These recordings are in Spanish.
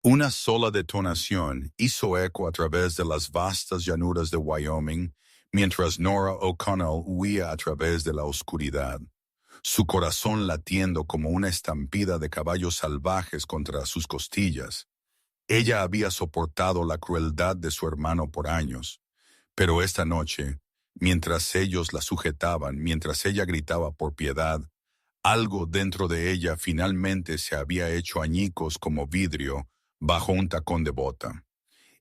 Una sola detonación hizo eco a través de las vastas llanuras de Wyoming, mientras Nora O'Connell huía a través de la oscuridad, su corazón latiendo como una estampida de caballos salvajes contra sus costillas. Ella había soportado la crueldad de su hermano por años, pero esta noche, mientras ellos la sujetaban, mientras ella gritaba por piedad, algo dentro de ella finalmente se había hecho añicos como vidrio bajo un tacón de bota.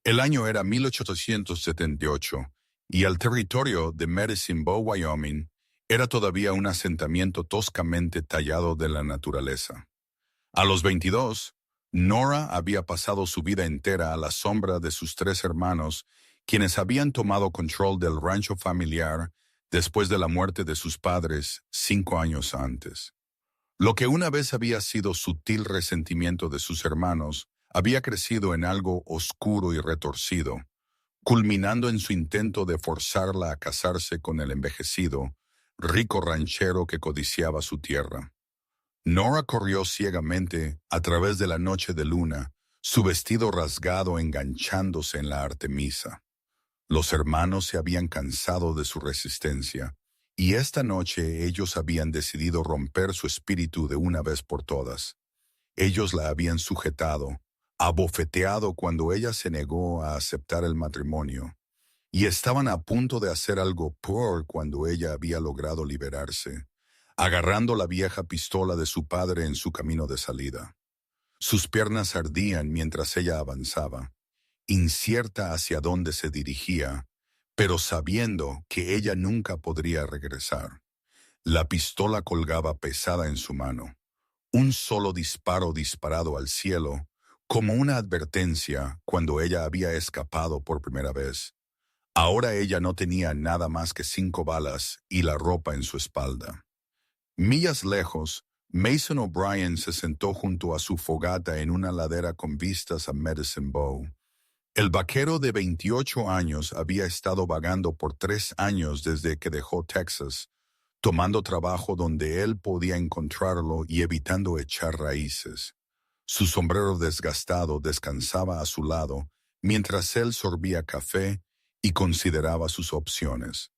El año era 1878 y el territorio de Medicine Bow, Wyoming, era todavía un asentamiento toscamente tallado de la naturaleza. A los 22, Nora había pasado su vida entera a la sombra de sus tres hermanos, quienes habían tomado control del rancho familiar después de la muerte de sus padres 5 años antes. Lo que una vez había sido sutil resentimiento de sus hermanos había crecido en algo oscuro y retorcido, culminando en su intento de forzarla a casarse con el envejecido, rico ranchero que codiciaba su tierra. Nora corrió ciegamente a través de la noche de luna, su vestido rasgado enganchándose en la Artemisa. Los hermanos se habían cansado de su resistencia, y esta noche ellos habían decidido romper su espíritu de una vez por todas. Ellos la habían sujetado, abofeteado cuando ella se negó a aceptar el matrimonio, y estaban a punto de hacer algo peor cuando ella había logrado liberarse, agarrando la vieja pistola de su padre en su camino de salida. Sus piernas ardían mientras ella avanzaba, incierta hacia dónde se dirigía, pero sabiendo que ella nunca podría regresar. La pistola colgaba pesada en su mano. Un solo disparo disparado al cielo, como una advertencia cuando ella había escapado por primera vez. Ahora ella no tenía nada más que 5 balas y la ropa en su espalda. Millas lejos, Mason O'Brien se sentó junto a su fogata en una ladera con vistas a Medicine Bow. El vaquero de 28 años había estado vagando por 3 años desde que dejó Texas, tomando trabajo donde él podía encontrarlo y evitando echar raíces. Su sombrero desgastado descansaba a su lado mientras él sorbía café y consideraba sus opciones.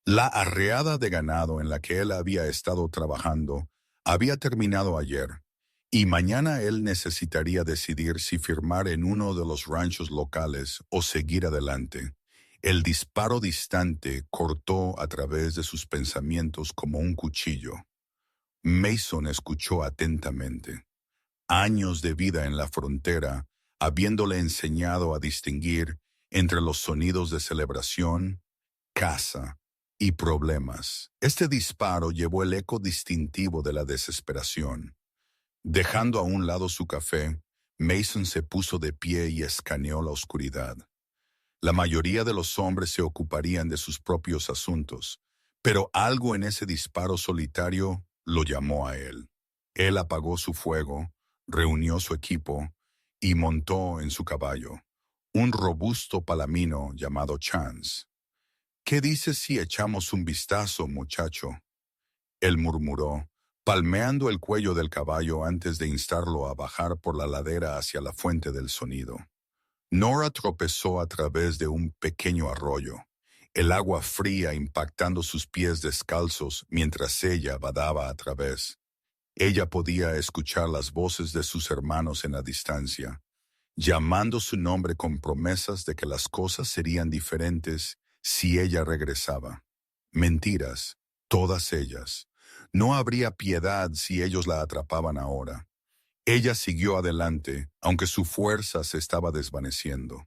La arreada de ganado en la que él había estado trabajando había terminado ayer, y mañana él necesitaría decidir si firmar en uno de los ranchos locales o seguir adelante. El disparo distante cortó a través de sus pensamientos como un cuchillo. Mason escuchó atentamente. Años de vida en la frontera, habiéndole enseñado a distinguir entre los sonidos de celebración, caza y problemas. Este disparo llevó el eco distintivo de la desesperación. Dejando a un lado su café, Mason se puso de pie y escaneó la oscuridad. La mayoría de los hombres se ocuparían de sus propios asuntos, pero algo en ese disparo solitario lo llamó a él. Él apagó su fuego, reunió su equipo y montó en su caballo, un robusto palamino llamado Chance. «¿Qué dices si echamos un vistazo, muchacho?», él murmuró, palmeando el cuello del caballo antes de instarlo a bajar por la ladera hacia la fuente del sonido. Nora tropezó a través de un pequeño arroyo, el agua fría impactando sus pies descalzos mientras ella vadaba a través. Ella podía escuchar las voces de sus hermanos en la distancia, llamando su nombre con promesas de que las cosas serían diferentes si ella regresaba. Mentiras, todas ellas. No habría piedad si ellos la atrapaban ahora. Ella siguió adelante, aunque su fuerza se estaba desvaneciendo.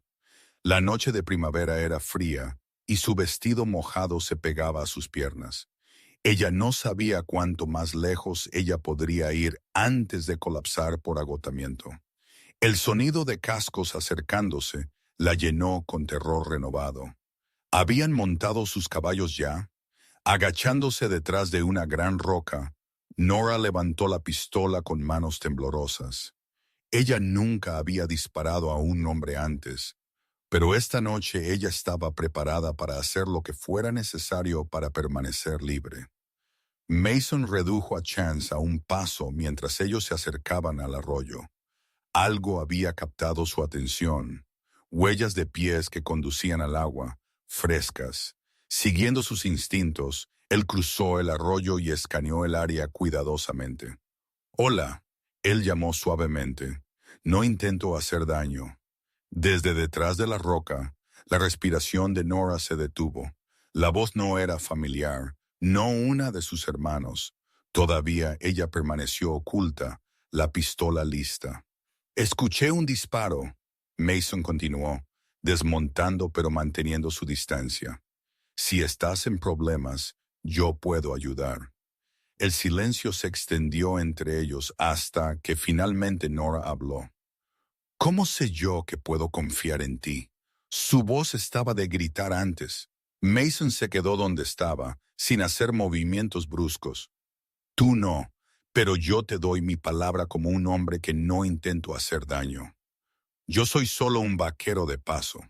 La noche de primavera era fría y su vestido mojado se pegaba a sus piernas. Ella no sabía cuánto más lejos ella podría ir antes de colapsar por agotamiento. El sonido de cascos acercándose la llenó con terror renovado. ¿Habían montado sus caballos ya? Agachándose detrás de una gran roca, Nora levantó la pistola con manos temblorosas. Ella nunca había disparado a un hombre antes, pero esta noche ella estaba preparada para hacer lo que fuera necesario para permanecer libre. Mason redujo a Chance a un paso mientras ellos se acercaban al arroyo. Algo había captado su atención. Huellas de pies que conducían al agua, frescas. Siguiendo sus instintos, él cruzó el arroyo y escaneó el área cuidadosamente. «Hola», él llamó suavemente. «No intento hacer daño». Desde detrás de la roca, la respiración de Nora se detuvo. La voz no era familiar, no una de sus hermanos. Todavía ella permaneció oculta, la pistola lista. «Escuché un disparo», Mason continuó, desmontando pero manteniendo su distancia. «Si estás en problemas, yo puedo ayudar». El silencio se extendió entre ellos hasta que finalmente Nora habló. «¿Cómo sé yo que puedo confiar en ti?» Su voz estaba de gritar antes. Mason se quedó donde estaba, sin hacer movimientos bruscos. «Tú no, pero yo te doy mi palabra como un hombre que no intento hacer daño. Yo soy solo un vaquero de paso».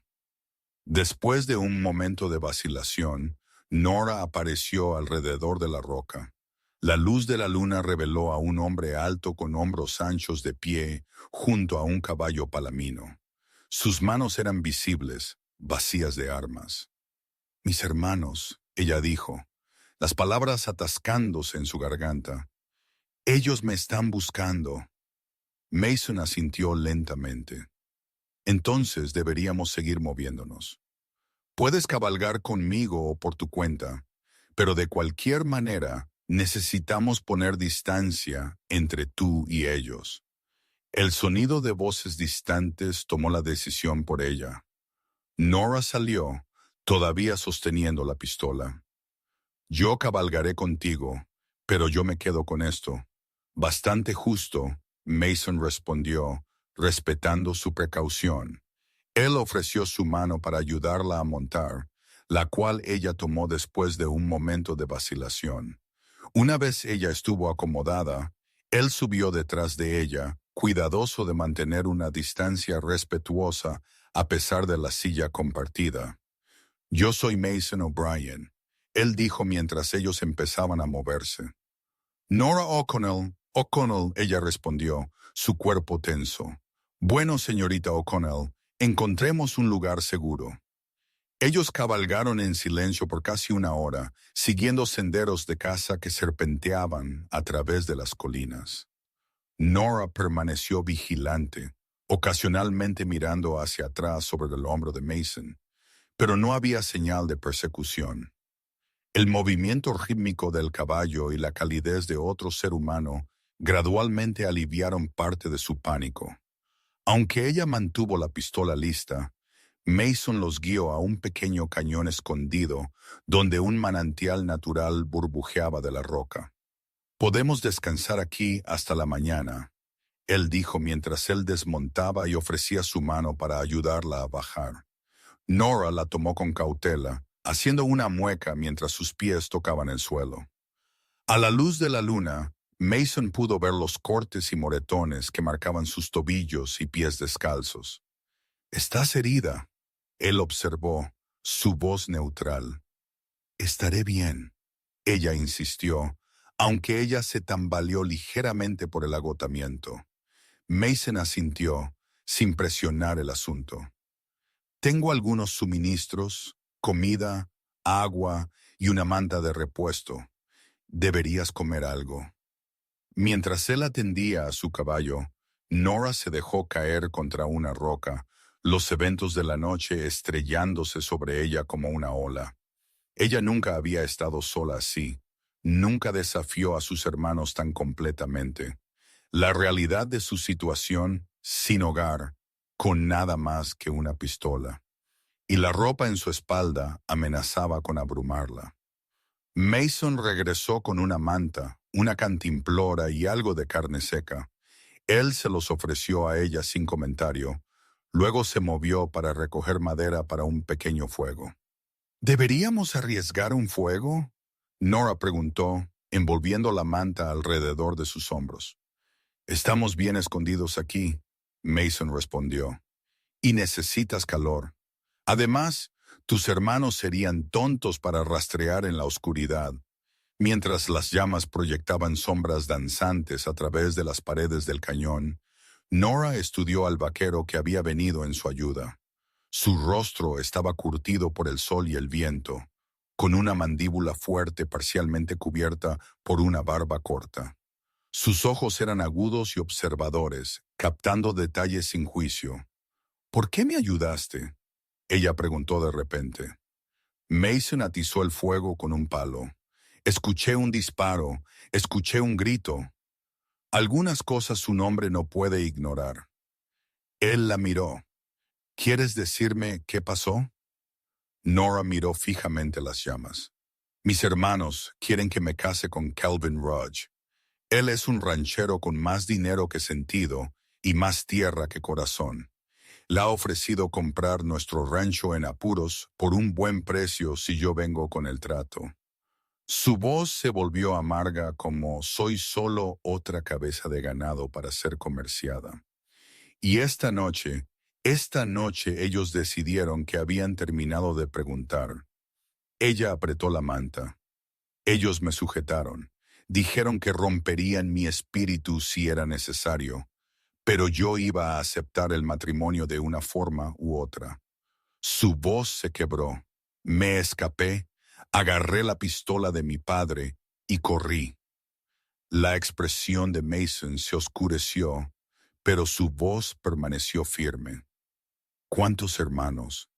Después de un momento de vacilación, Nora apareció alrededor de la roca. La luz de la luna reveló a un hombre alto con hombros anchos de pie junto a un caballo palamino. Sus manos eran visibles, vacías de armas. «Mis hermanos», ella dijo, las palabras atascándose en su garganta. «Ellos me están buscando». Mason asintió lentamente. «Entonces deberíamos seguir moviéndonos. Puedes cabalgar conmigo o por tu cuenta, pero de cualquier manera necesitamos poner distancia entre tú y ellos». El sonido de voces distantes tomó la decisión por ella. Nora salió, todavía sosteniendo la pistola. «Yo cabalgaré contigo, pero yo me quedo con esto». «Bastante justo», Mason respondió, respetando su precaución. Él ofreció su mano para ayudarla a montar, la cual ella tomó después de un momento de vacilación. Una vez ella estuvo acomodada, él subió detrás de ella, cuidadoso de mantener una distancia respetuosa a pesar de la silla compartida. «Yo soy Mason O'Brien», él dijo mientras ellos empezaban a moverse. «Nora O'Connell», ella respondió, su cuerpo tenso. «Bueno, señorita O'Connell, encontremos un lugar seguro». Ellos cabalgaron en silencio por casi una hora, siguiendo senderos de caza que serpenteaban a través de las colinas. Nora permaneció vigilante, ocasionalmente mirando hacia atrás sobre el hombro de Mason, pero no había señal de persecución. El movimiento rítmico del caballo y la calidez de otro ser humano gradualmente aliviaron parte de su pánico. Aunque ella mantuvo la pistola lista, Mason los guió a un pequeño cañón escondido donde un manantial natural burbujeaba de la roca. «Podemos descansar aquí hasta la mañana», él dijo mientras él desmontaba y ofrecía su mano para ayudarla a bajar. Nora la tomó con cautela, haciendo una mueca mientras sus pies tocaban el suelo. A la luz de la luna, Mason pudo ver los cortes y moretones que marcaban sus tobillos y pies descalzos. «¿Estás herida?», él observó, su voz neutral. «Estaré bien», ella insistió, aunque ella se tambaleó ligeramente por el agotamiento. Mason asintió, sin presionar el asunto. «Tengo algunos suministros, comida, agua y una manta de repuesto. Deberías comer algo». Mientras él atendía a su caballo, Nora se dejó caer contra una roca, los eventos de la noche estrellándose sobre ella como una ola. Ella nunca había estado sola así, nunca desafió a sus hermanos tan completamente. La realidad de su situación, sin hogar, con nada más que una pistola. Y la ropa en su espalda amenazaba con abrumarla. Mason regresó con una manta, una cantimplora y algo de carne seca. Él se los ofreció a ella sin comentario. Luego se movió para recoger madera para un pequeño fuego. «¿Deberíamos arriesgar un fuego?», Nora preguntó, envolviendo la manta alrededor de sus hombros. «Estamos bien escondidos aquí», Mason respondió. «Y necesitas calor. Además, tus hermanos serían tontos para rastrear en la oscuridad». Mientras las llamas proyectaban sombras danzantes a través de las paredes del cañón, Nora estudió al vaquero que había venido en su ayuda. Su rostro estaba curtido por el sol y el viento, con una mandíbula fuerte parcialmente cubierta por una barba corta. Sus ojos eran agudos y observadores, captando detalles sin juicio. ¿Por qué me ayudaste?, ella preguntó de repente. Mason atizó el fuego con un palo. Escuché un disparo, escuché un grito. Algunas cosas un hombre no puede ignorar. Él la miró. ¿Quieres decirme qué pasó? Nora miró fijamente las llamas. Mis hermanos quieren que me case con Calvin Rudge. Él es un ranchero con más dinero que sentido y más tierra que corazón. Le ha ofrecido comprar nuestro rancho en apuros por un buen precio si yo vengo con el trato. Su voz se volvió amarga como soy solo otra cabeza de ganado para ser comerciada. Y esta noche ellos decidieron que habían terminado de preguntar. Ella apretó la manta. Ellos me sujetaron. Dijeron que romperían mi espíritu si era necesario, pero yo iba a aceptar el matrimonio de una forma u otra. Su voz se quebró. Me escapé, agarré la pistola de mi padre y corrí. La expresión de Mason se oscureció, pero su voz permaneció firme. ¿Cuántos hermanos?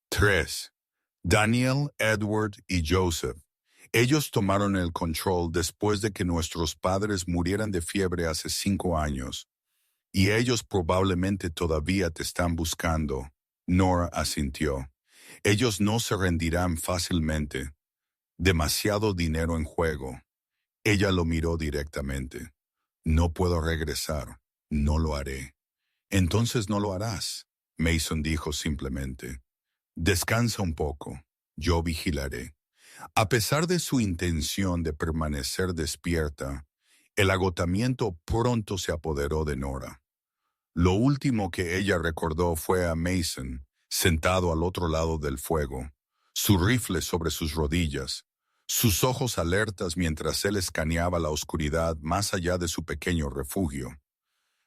3. Daniel, Edward y Joseph. Ellos tomaron el control después de que nuestros padres murieran de fiebre hace 5 años. Y ellos probablemente todavía te están buscando. Nora asintió. Ellos no se rendirán fácilmente. Demasiado dinero en juego. Ella lo miró directamente. No puedo regresar. No lo haré. Entonces no lo harás, Mason dijo simplemente. Descansa un poco. Yo vigilaré. A pesar de su intención de permanecer despierta, el agotamiento pronto se apoderó de Nora. Lo último que ella recordó fue a Mason, sentado al otro lado del fuego, su rifle sobre sus rodillas, sus ojos alertas mientras él escaneaba la oscuridad más allá de su pequeño refugio.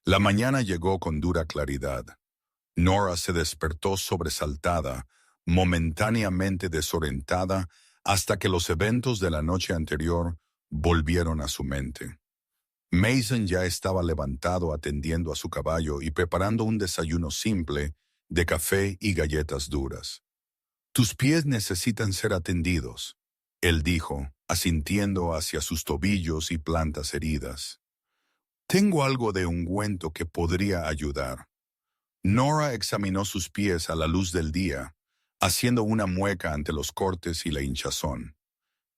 La mañana llegó con dura claridad. Nora se despertó sobresaltada, momentáneamente desorientada, hasta que los eventos de la noche anterior volvieron a su mente. Mason ya estaba levantado atendiendo a su caballo y preparando un desayuno simple de café y galletas duras. Tus pies necesitan ser atendidos, él dijo, asintiendo hacia sus tobillos y plantas heridas. Tengo algo de ungüento que podría ayudar. Nora examinó sus pies a la luz del día, haciendo una mueca ante los cortes y la hinchazón.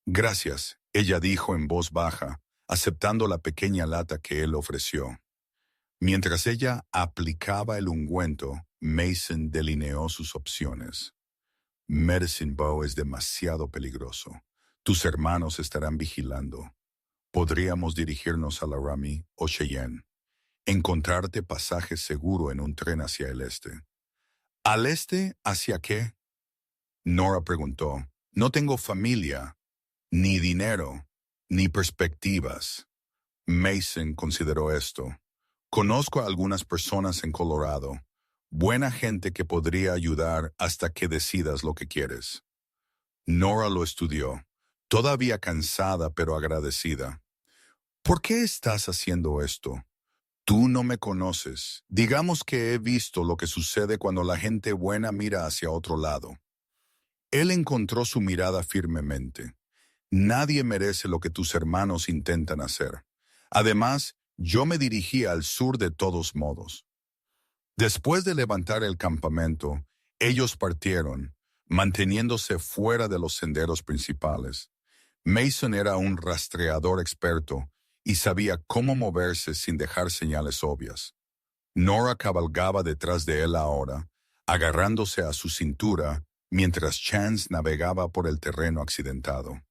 Gracias, ella dijo en voz baja, aceptando la pequeña lata que él ofreció. Mientras ella aplicaba el ungüento, Mason delineó sus opciones. Medicine Bow es demasiado peligroso. Tus hermanos estarán vigilando. Podríamos dirigirnos a Laramie o Cheyenne. Encontrarte pasaje seguro en un tren hacia el este. ¿Al este hacia qué? Nora preguntó. No tengo familia, ni dinero, ni perspectivas. Mason consideró esto. Conozco a algunas personas en Colorado. Buena gente que podría ayudar hasta que decidas lo que quieres. Nora lo estudió, todavía cansada pero agradecida. ¿Por qué estás haciendo esto? Tú no me conoces. Digamos que he visto lo que sucede cuando la gente buena mira hacia otro lado. Él encontró su mirada firmemente. Nadie merece lo que tus hermanos intentan hacer. Además, yo me dirigía al sur de todos modos. Después de levantar el campamento, ellos partieron, manteniéndose fuera de los senderos principales. Mason era un rastreador experto y sabía cómo moverse sin dejar señales obvias. Nora cabalgaba detrás de él ahora, agarrándose a su cintura mientras Chance navegaba por el terreno accidentado.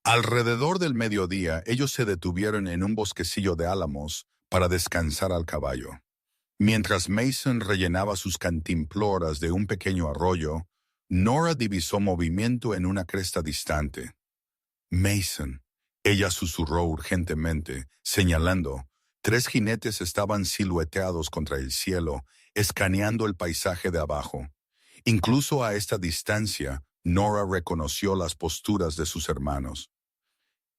Alrededor del mediodía, ellos se detuvieron en un bosquecillo de álamos para descansar al caballo. Mientras Mason rellenaba sus cantimploras de un pequeño arroyo, Nora divisó movimiento en una cresta distante. Mason, ella susurró urgentemente, señalando, 3 jinetes estaban silueteados contra el cielo, escaneando el paisaje de abajo. Incluso a esta distancia, Nora reconoció las posturas de sus hermanos.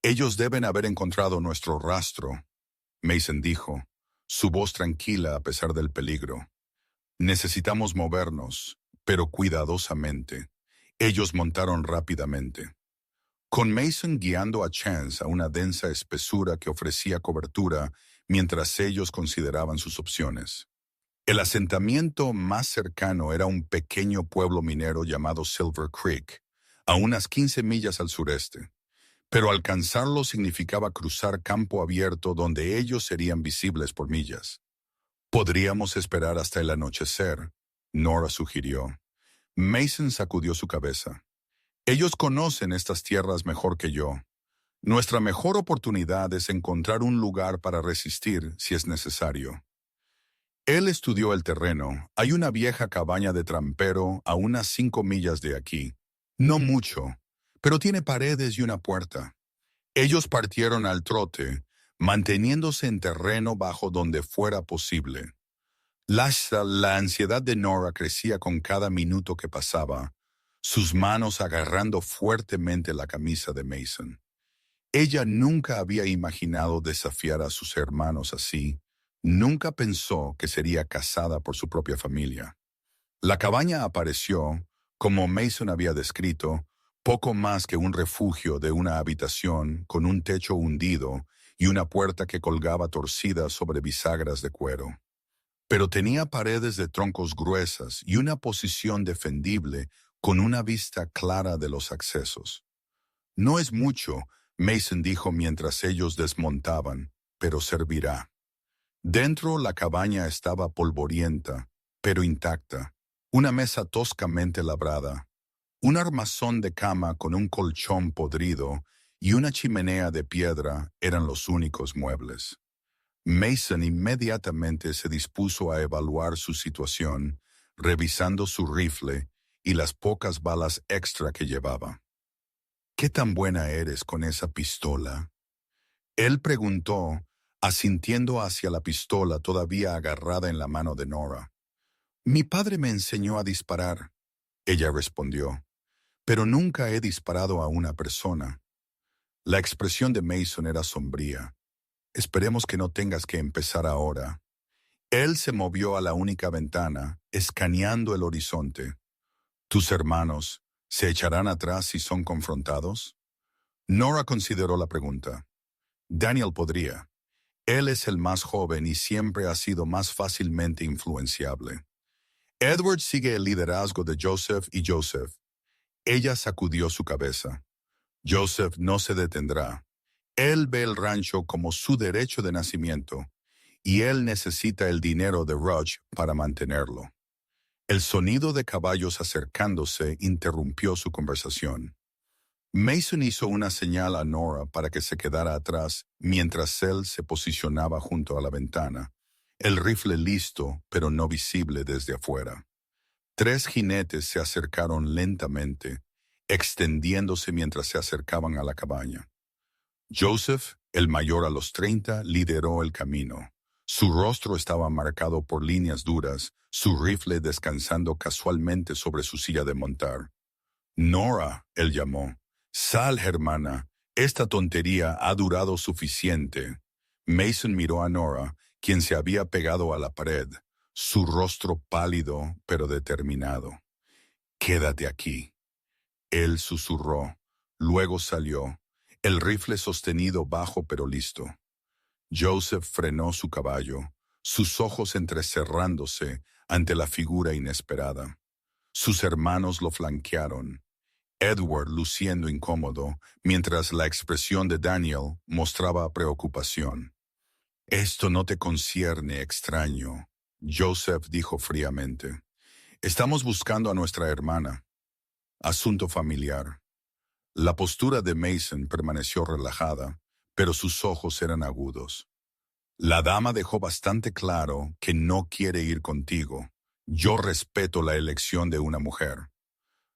Ellos deben haber encontrado nuestro rastro, Mason dijo, su voz tranquila a pesar del peligro. Necesitamos movernos, pero cuidadosamente. Ellos montaron rápidamente. Con Mason guiando a Chance a una densa espesura que ofrecía cobertura mientras ellos consideraban sus opciones. El asentamiento más cercano era un pequeño pueblo minero llamado Silver Creek, a unas 15 millas al sureste. Pero alcanzarlo significaba cruzar campo abierto donde ellos serían visibles por millas. Podríamos esperar hasta el anochecer, Nora sugirió. Mason sacudió su cabeza. Ellos conocen estas tierras mejor que yo. Nuestra mejor oportunidad es encontrar un lugar para resistir si es necesario. Él estudió el terreno. Hay una vieja cabaña de trampero a unas 5 millas de aquí. No mucho, pero tiene paredes y una puerta. Ellos partieron al trote, manteniéndose en terreno bajo donde fuera posible. La ansiedad de Nora crecía con cada minuto que pasaba, sus manos agarrando fuertemente la camisa de Mason. Ella nunca había imaginado desafiar a sus hermanos así. Nunca pensó que sería casada por su propia familia. La cabaña apareció, como Mason había descrito, poco más que un refugio de una habitación con un techo hundido y una puerta que colgaba torcida sobre bisagras de cuero. Pero tenía paredes de troncos gruesas y una posición defendible con una vista clara de los accesos. No es mucho, Mason dijo mientras ellos desmontaban, pero servirá. Dentro la cabaña estaba polvorienta, pero intacta. Una mesa toscamente labrada, un armazón de cama con un colchón podrido y una chimenea de piedra eran los únicos muebles. Mason inmediatamente se dispuso a evaluar su situación, revisando su rifle y las pocas balas extra que llevaba. ¿Qué tan buena eres con esa pistola? Él preguntó, asintiendo hacia la pistola todavía agarrada en la mano de Nora. Mi padre me enseñó a disparar, ella respondió, pero nunca he disparado a una persona. La expresión de Mason era sombría. Esperemos que no tengas que empezar ahora. Él se movió a la única ventana, escaneando el horizonte. ¿Tus hermanos se echarán atrás si son confrontados? Nora consideró la pregunta. Daniel podría. Él es el más joven y siempre ha sido más fácilmente influenciable. Edward sigue el liderazgo de Joseph y Joseph. Ella sacudió su cabeza. Joseph no se detendrá. Él ve el rancho como su derecho de nacimiento, y él necesita el dinero de Rush para mantenerlo. El sonido de caballos acercándose interrumpió su conversación. Mason hizo una señal a Nora para que se quedara atrás mientras él se posicionaba junto a la ventana, el rifle listo pero no visible desde afuera. 3 jinetes se acercaron lentamente, extendiéndose mientras se acercaban a la cabaña. Joseph, el mayor a los 30, lideró el camino. Su rostro estaba marcado por líneas duras, su rifle descansando casualmente sobre su silla de montar. Nora, él llamó. Sal, hermana. Esta tontería ha durado suficiente. Mason miró a Nora, quien se había pegado a la pared, su rostro pálido pero determinado. Quédate aquí. Él susurró. Luego salió, el rifle sostenido bajo pero listo. Joseph frenó su caballo, sus ojos entrecerrándose ante la figura inesperada. Sus hermanos lo flanquearon. Edward luciendo incómodo, mientras la expresión de Daniel mostraba preocupación. Esto no te concierne, extraño, Joseph dijo fríamente. Estamos buscando a nuestra hermana. Asunto familiar. La postura de Mason permaneció relajada, pero sus ojos eran agudos. La dama dejó bastante claro que no quiere ir contigo. Yo respeto la elección de una mujer.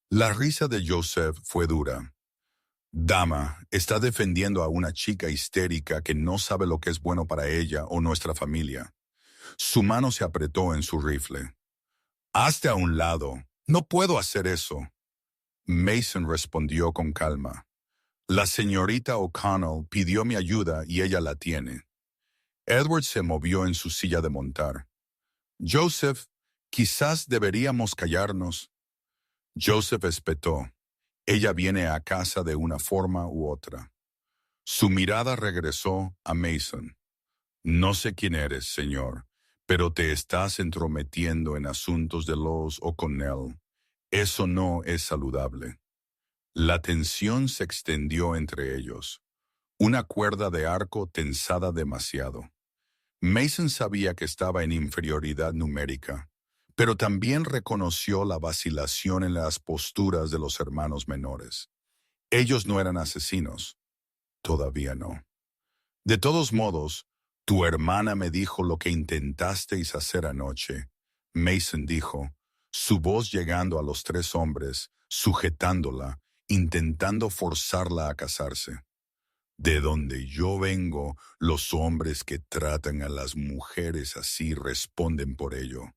La risa de Joseph fue dura. Dama, está defendiendo a una chica histérica que no sabe lo que es bueno para ella o nuestra familia. Su mano se apretó en su rifle. Hazte a un lado. No puedo hacer eso. Mason respondió con calma. La señorita O'Connell pidió mi ayuda y ella la tiene. Edward se movió en su silla de montar. Joseph, quizás deberíamos callarnos. Joseph espetó. Ella viene a casa de una forma u otra. Su mirada regresó a Mason. No sé quién eres, señor, pero te estás entrometiendo en asuntos de los O'Connell. Eso no es saludable. La tensión se extendió entre ellos. Una cuerda de arco tensada demasiado. Mason sabía que estaba en inferioridad numérica, pero también reconoció la vacilación en las posturas de los hermanos menores. Ellos no eran asesinos. Todavía no. De todos modos, tu hermana me dijo lo que intentasteis hacer anoche. Mason dijo, su voz llegando a los tres hombres, sujetándola, intentando forzarla a casarse. De donde yo vengo, los hombres que tratan a las mujeres así responden por ello.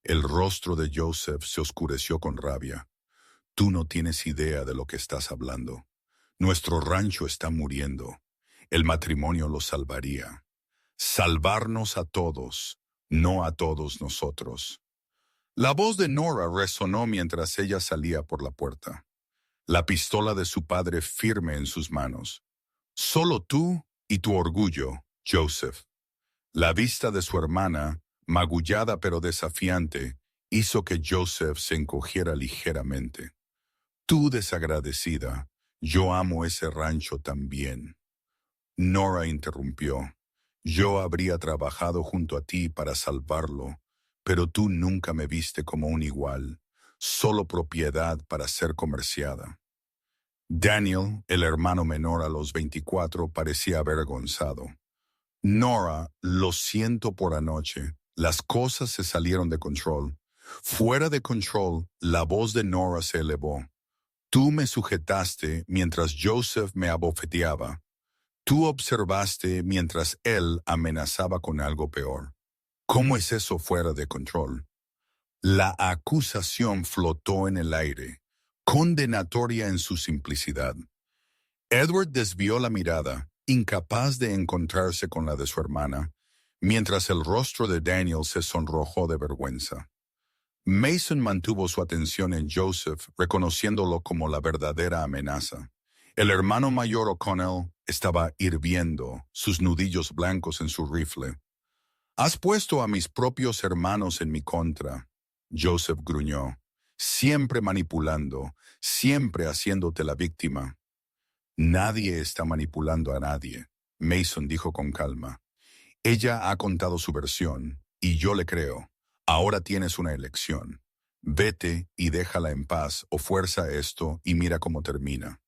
El rostro de Joseph se oscureció con rabia. Tú no tienes idea de lo que estás hablando. Nuestro rancho está muriendo. El matrimonio lo salvaría. Salvarnos a todos, no a todos nosotros. La voz de Nora resonó mientras ella salía por la puerta. La pistola de su padre firme en sus manos. Solo tú y tu orgullo, Joseph. La vista de su hermana, magullada pero desafiante, hizo que Joseph se encogiera ligeramente. Tú desagradecida, yo amo ese rancho también. Nora interrumpió. Yo habría trabajado junto a ti para salvarlo, pero tú nunca me viste como un igual, solo propiedad para ser comerciada. Daniel, el hermano menor a los 24, parecía avergonzado. Nora, lo siento por anoche. Las cosas se salieron de control. Fuera de control, la voz de Nora se elevó. Tú me sujetaste mientras Joseph me abofeteaba. Tú observaste mientras él amenazaba con algo peor. ¿Cómo es eso fuera de control? La acusación flotó en el aire, condenatoria en su simplicidad. Edward desvió la mirada, incapaz de encontrarse con la de su hermana, mientras el rostro de Daniel se sonrojó de vergüenza. Mason mantuvo su atención en Joseph, reconociéndolo como la verdadera amenaza. El hermano mayor O'Connell estaba hirviendo, sus nudillos blancos en su rifle. «Has puesto a mis propios hermanos en mi contra», Joseph gruñó, «siempre manipulando, siempre haciéndote la víctima». «Nadie está manipulando a nadie», Mason dijo con calma. «Ella ha contado su versión, y yo le creo. Ahora tienes una elección. Vete y déjala en paz o fuerza esto y mira cómo termina».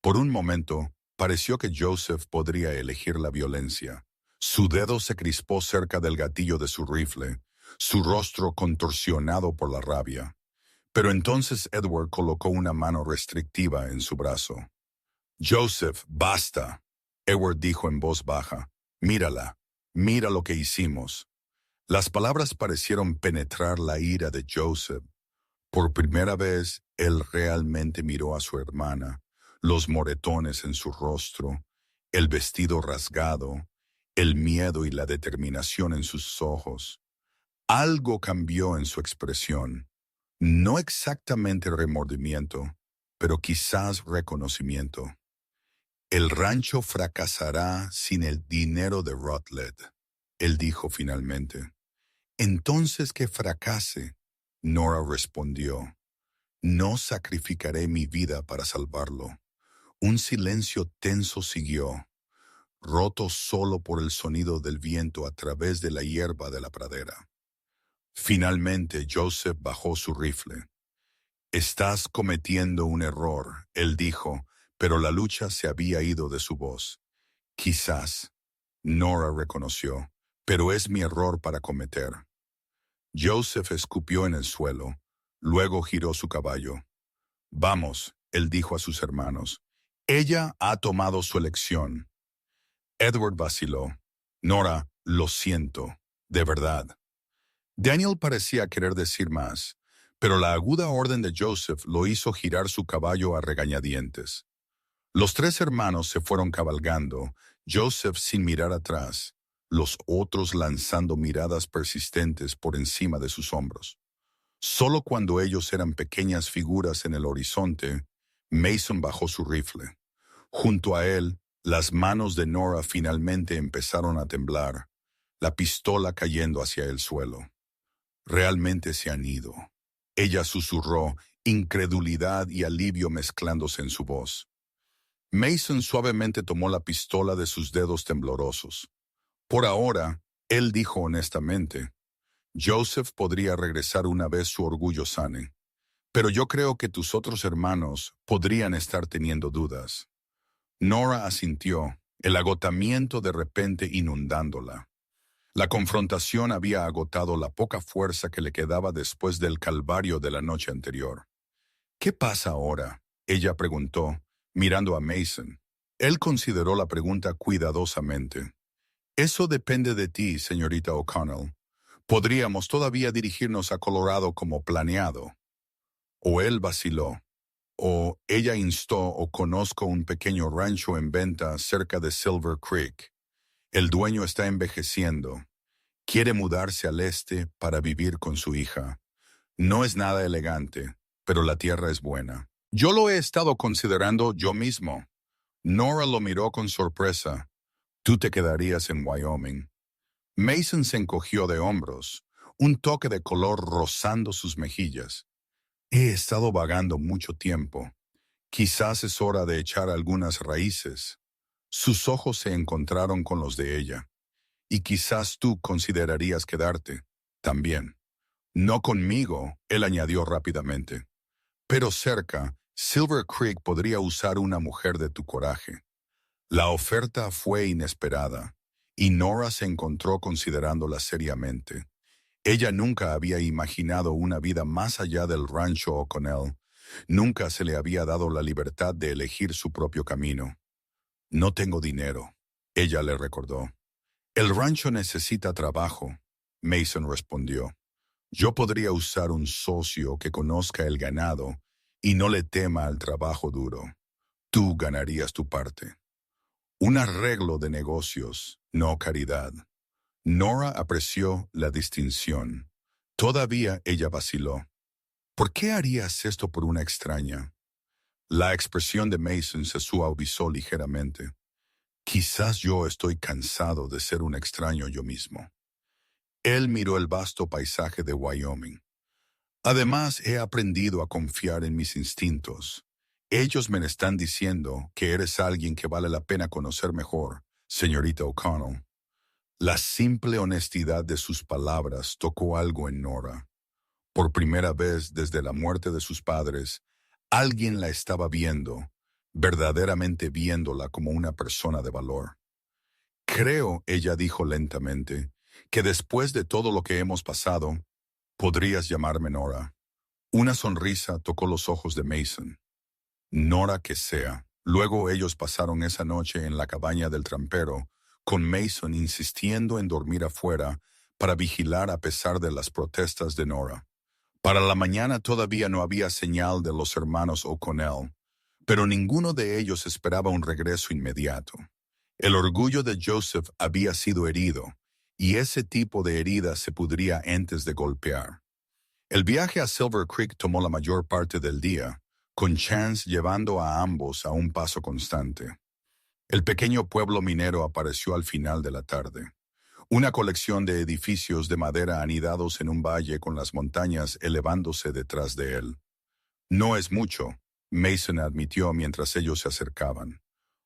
Por un momento, pareció que Joseph podría elegir la violencia. Su dedo se crispó cerca del gatillo de su rifle, su rostro contorsionado por la rabia. Pero entonces Edward colocó una mano restrictiva en su brazo. «Joseph, basta», Edward dijo en voz baja. «Mírala, mira lo que hicimos». Las palabras parecieron penetrar la ira de Joseph. Por primera vez, él realmente miró a su hermana, los moretones en su rostro, el vestido rasgado, el miedo y la determinación en sus ojos. Algo cambió en su expresión. No exactamente remordimiento, pero quizás reconocimiento. «El rancho fracasará sin el dinero de Rutledge», él dijo finalmente. «Entonces que fracase», Nora respondió. «No sacrificaré mi vida para salvarlo». Un silencio tenso siguió, roto solo por el sonido del viento a través de la hierba de la pradera. Finalmente Joseph bajó su rifle. «Estás cometiendo un error», él dijo, pero la lucha se había ido de su voz. «Quizás», Nora reconoció, «pero es mi error para cometer». Joseph escupió en el suelo, luego giró su caballo. «Vamos», él dijo a sus hermanos, Ella ha tomado su elección. Edward vaciló. Nora, lo siento, de verdad. Daniel parecía querer decir más, pero la aguda orden de Joseph lo hizo girar su caballo a regañadientes. Los tres hermanos se fueron cabalgando, Joseph sin mirar atrás, los otros lanzando miradas persistentes por encima de sus hombros. Solo cuando ellos eran pequeñas figuras en el horizonte, Mason bajó su rifle. Junto a él, las manos de Nora finalmente empezaron a temblar, la pistola cayendo hacia el suelo. Realmente se han ido. Ella susurró, incredulidad y alivio mezclándose en su voz. Mason suavemente tomó la pistola de sus dedos temblorosos. Por ahora, él dijo honestamente, Joseph podría regresar una vez su orgullo sane, pero yo creo que tus otros hermanos podrían estar teniendo dudas. Nora asintió, el agotamiento de repente inundándola. La confrontación había agotado la poca fuerza que le quedaba después del calvario de la noche anterior. ¿Qué pasa ahora?, ella preguntó, mirando a Mason. Él consideró la pregunta cuidadosamente. Eso depende de ti, señorita O'Connell. Podríamos todavía dirigirnos a Colorado como planeado. O él vaciló. O ella instó o conozco un pequeño rancho en venta cerca de Silver Creek. El dueño está envejeciendo. Quiere mudarse al este para vivir con su hija. No es nada elegante, pero la tierra es buena. Yo lo he estado considerando yo mismo. Nora lo miró con sorpresa. Tú te quedarías en Wyoming. Mason se encogió de hombros, un toque de color rozando sus mejillas. He estado vagando mucho tiempo. Quizás es hora de echar algunas raíces. Sus ojos se encontraron con los de ella. Y quizás tú considerarías quedarte, también. No conmigo, él añadió rápidamente. Pero cerca, Silver Creek podría usar una mujer de tu coraje. La oferta fue inesperada, y Nora se encontró considerándola seriamente. Ella nunca había imaginado una vida más allá del rancho O'Connell. Nunca se le había dado la libertad de elegir su propio camino. No tengo dinero, ella le recordó. El rancho necesita trabajo, Mason respondió. Yo podría usar un socio que conozca el ganado y no le tema al trabajo duro. Tú ganarías tu parte. Un arreglo de negocios, no caridad. Nora apreció la distinción. Todavía ella vaciló. ¿Por qué harías esto por una extraña? La expresión de Mason se suavizó ligeramente. Quizás yo estoy cansado de ser un extraño yo mismo. Él miró el vasto paisaje de Wyoming. Además, he aprendido a confiar en mis instintos. Ellos me están diciendo que eres alguien que vale la pena conocer mejor, señorita O'Connell. La simple honestidad de sus palabras tocó algo en Nora. Por primera vez desde la muerte de sus padres, alguien la estaba viendo, verdaderamente viéndola como una persona de valor. Creo, ella dijo lentamente, que después de todo lo que hemos pasado, podrías llamarme Nora. Una sonrisa tocó los ojos de Mason. Nora que sea. Luego ellos pasaron esa noche en la cabaña del trampero, con Mason insistiendo en dormir afuera para vigilar a pesar de las protestas de Nora. Para la mañana todavía no había señal de los hermanos O'Connell, pero ninguno de ellos esperaba un regreso inmediato. El orgullo de Joseph había sido herido, y ese tipo de herida se pudría antes de golpear. El viaje a Silver Creek tomó la mayor parte del día, con Chance llevando a ambos a un paso constante. El pequeño pueblo minero apareció al final de la tarde. Una colección de edificios de madera anidados en un valle con las montañas elevándose detrás de él. No es mucho, Mason admitió mientras ellos se acercaban.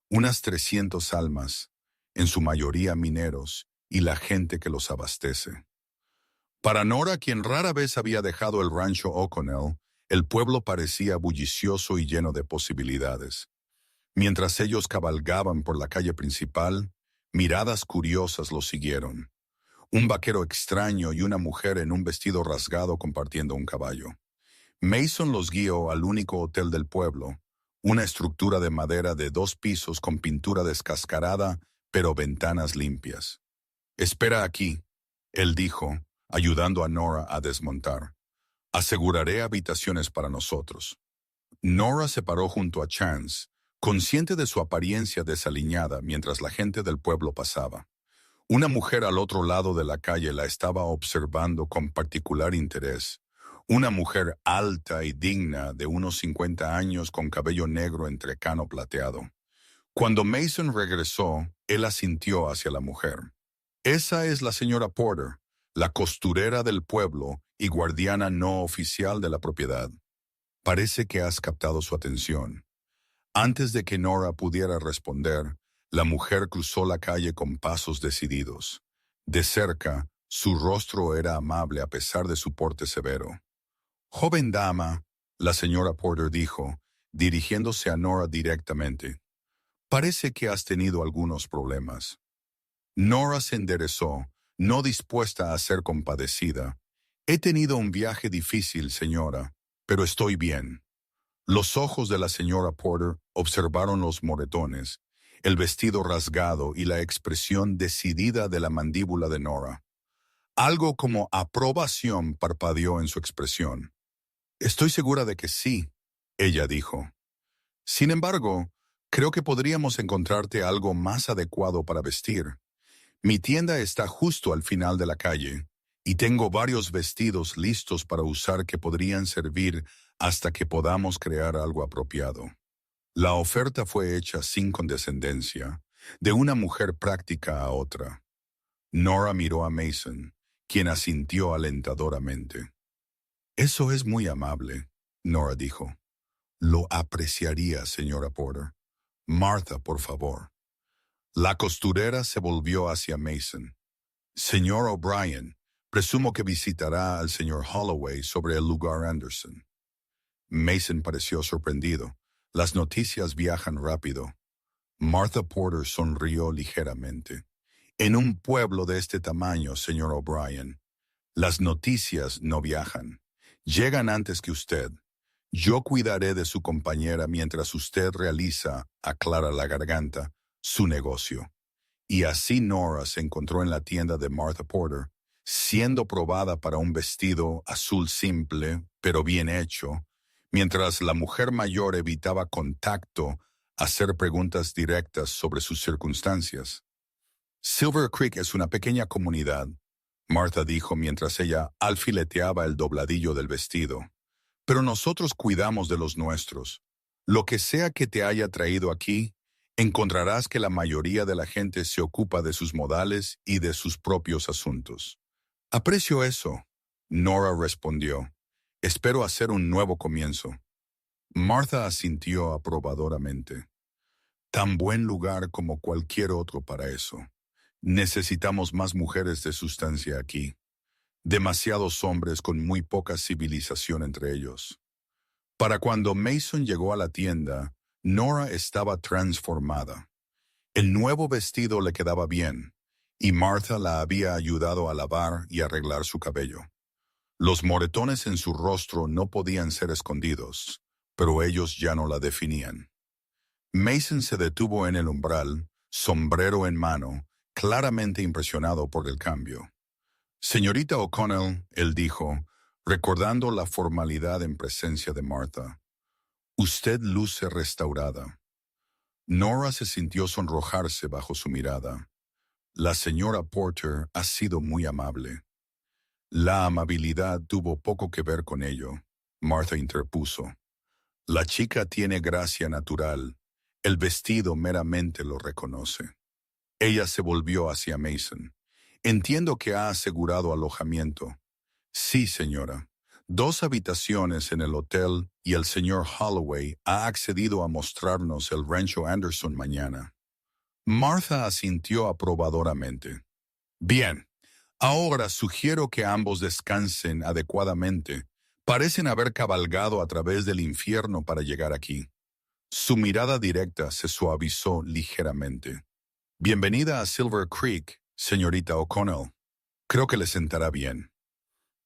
Unas 300 almas, en su mayoría mineros, y la gente que los abastece. Para Nora, quien rara vez había dejado el rancho O'Connell, el pueblo parecía bullicioso y lleno de posibilidades. Mientras ellos cabalgaban por la calle principal, miradas curiosas los siguieron. Un vaquero extraño y una mujer en un vestido rasgado compartiendo un caballo. Mason los guió al único hotel del pueblo, una estructura de madera de 2 pisos con pintura descascarada, pero ventanas limpias. «Espera aquí», él dijo, ayudando a Nora a desmontar. «Aseguraré habitaciones para nosotros». Nora se paró junto a Chance, consciente de su apariencia desaliñada mientras la gente del pueblo pasaba. Una mujer al otro lado de la calle la estaba observando con particular interés. Una mujer alta y digna de unos 50 años con cabello negro entrecano plateado. Cuando Mason regresó, él asintió hacia la mujer. «Esa es la señora Porter, la costurera del pueblo y guardiana no oficial de la propiedad. Parece que has captado su atención». Antes de que Nora pudiera responder, la mujer cruzó la calle con pasos decididos. De cerca, su rostro era amable a pesar de su porte severo. «Joven dama», la señora Porter dijo, dirigiéndose a Nora directamente, «parece que has tenido algunos problemas». Nora se enderezó, no dispuesta a ser compadecida. «He tenido un viaje difícil, señora, pero estoy bien». Los ojos de la señora Porter observaron los moretones, el vestido rasgado y la expresión decidida de la mandíbula de Nora. Algo como aprobación parpadeó en su expresión. «Estoy segura de que sí», ella dijo. «Sin embargo, creo que podríamos encontrarte algo más adecuado para vestir. Mi tienda está justo al final de la calle, y tengo varios vestidos listos para usar que podrían servir hasta que podamos crear algo apropiado». La oferta fue hecha sin condescendencia, de una mujer práctica a otra. Nora miró a Mason, quien asintió alentadoramente. «Eso es muy amable», Nora dijo. «Lo apreciaría, señora Porter. Martha, por favor». La costurera se volvió hacia Mason. «Señor O'Brien, presumo que visitará al señor Holloway sobre el lugar Anderson». Mason pareció sorprendido. Las noticias viajan rápido. Martha Porter sonrió ligeramente. «En un pueblo de este tamaño, señor O'Brien, las noticias no viajan. Llegan antes que usted. Yo cuidaré de su compañera mientras usted realiza, aclara la garganta, su negocio». Y así Nora se encontró en la tienda de Martha Porter, siendo probada para un vestido azul simple, pero bien hecho, mientras la mujer mayor evitaba contacto, hacer preguntas directas sobre sus circunstancias. «Silver Creek es una pequeña comunidad», Martha dijo mientras ella alfileteaba el dobladillo del vestido. «Pero nosotros cuidamos de los nuestros. Lo que sea que te haya traído aquí, encontrarás que la mayoría de la gente se ocupa de sus modales y de sus propios asuntos». «Aprecio eso», Nora respondió. «Espero hacer un nuevo comienzo». Martha asintió aprobadoramente. «Tan buen lugar como cualquier otro para eso. Necesitamos más mujeres de sustancia aquí. Demasiados hombres con muy poca civilización entre ellos». Para cuando Mason llegó a la tienda, Nora estaba transformada. El nuevo vestido le quedaba bien, y Martha la había ayudado a lavar y arreglar su cabello. Los moretones en su rostro no podían ser escondidos, pero ellos ya no la definían. Mason se detuvo en el umbral, sombrero en mano, claramente impresionado por el cambio. «Señorita O'Connell», él dijo, recordando la formalidad en presencia de Martha, «usted luce restaurada». Nora se sintió sonrojarse bajo su mirada. «La señora Porter ha sido muy amable». «La amabilidad tuvo poco que ver con ello», Martha interpuso. «La chica tiene gracia natural. El vestido meramente lo reconoce». Ella se volvió hacia Mason. «Entiendo que ha asegurado alojamiento». «Sí, señora. 2 habitaciones en el hotel y el señor Holloway ha accedido a mostrarnos el rancho Anderson mañana». Martha asintió aprobadoramente. «Bien. Ahora sugiero que ambos descansen adecuadamente. Parecen haber cabalgado a través del infierno para llegar aquí». Su mirada directa se suavizó ligeramente. «Bienvenida a Silver Creek, señorita O'Connell. Creo que le sentará bien».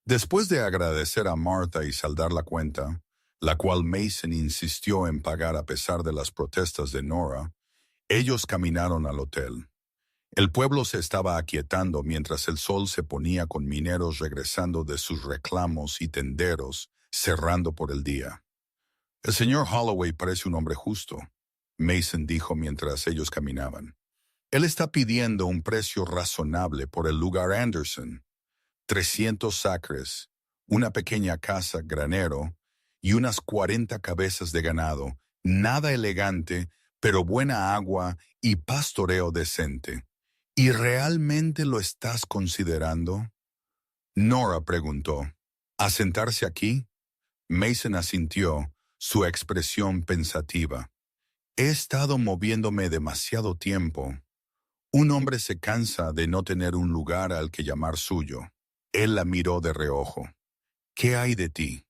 Después de agradecer a Martha y saldar la cuenta, la cual Mason insistió en pagar a pesar de las protestas de Nora, ellos caminaron al hotel. El pueblo se estaba aquietando mientras el sol se ponía con mineros regresando de sus reclamos y tenderos cerrando por el día. El señor Holloway parece un hombre justo, Mason dijo mientras ellos caminaban. Él está pidiendo un precio razonable por el lugar Anderson, 300 acres, una pequeña casa granero y unas 40 cabezas de ganado, nada elegante, pero buena agua y pastoreo decente. ¿Y realmente lo estás considerando? Nora preguntó. ¿A sentarse aquí? Mason asintió, su expresión pensativa. He estado moviéndome demasiado tiempo. Un hombre se cansa de no tener un lugar al que llamar suyo. Él la miró de reojo. ¿Qué hay de ti?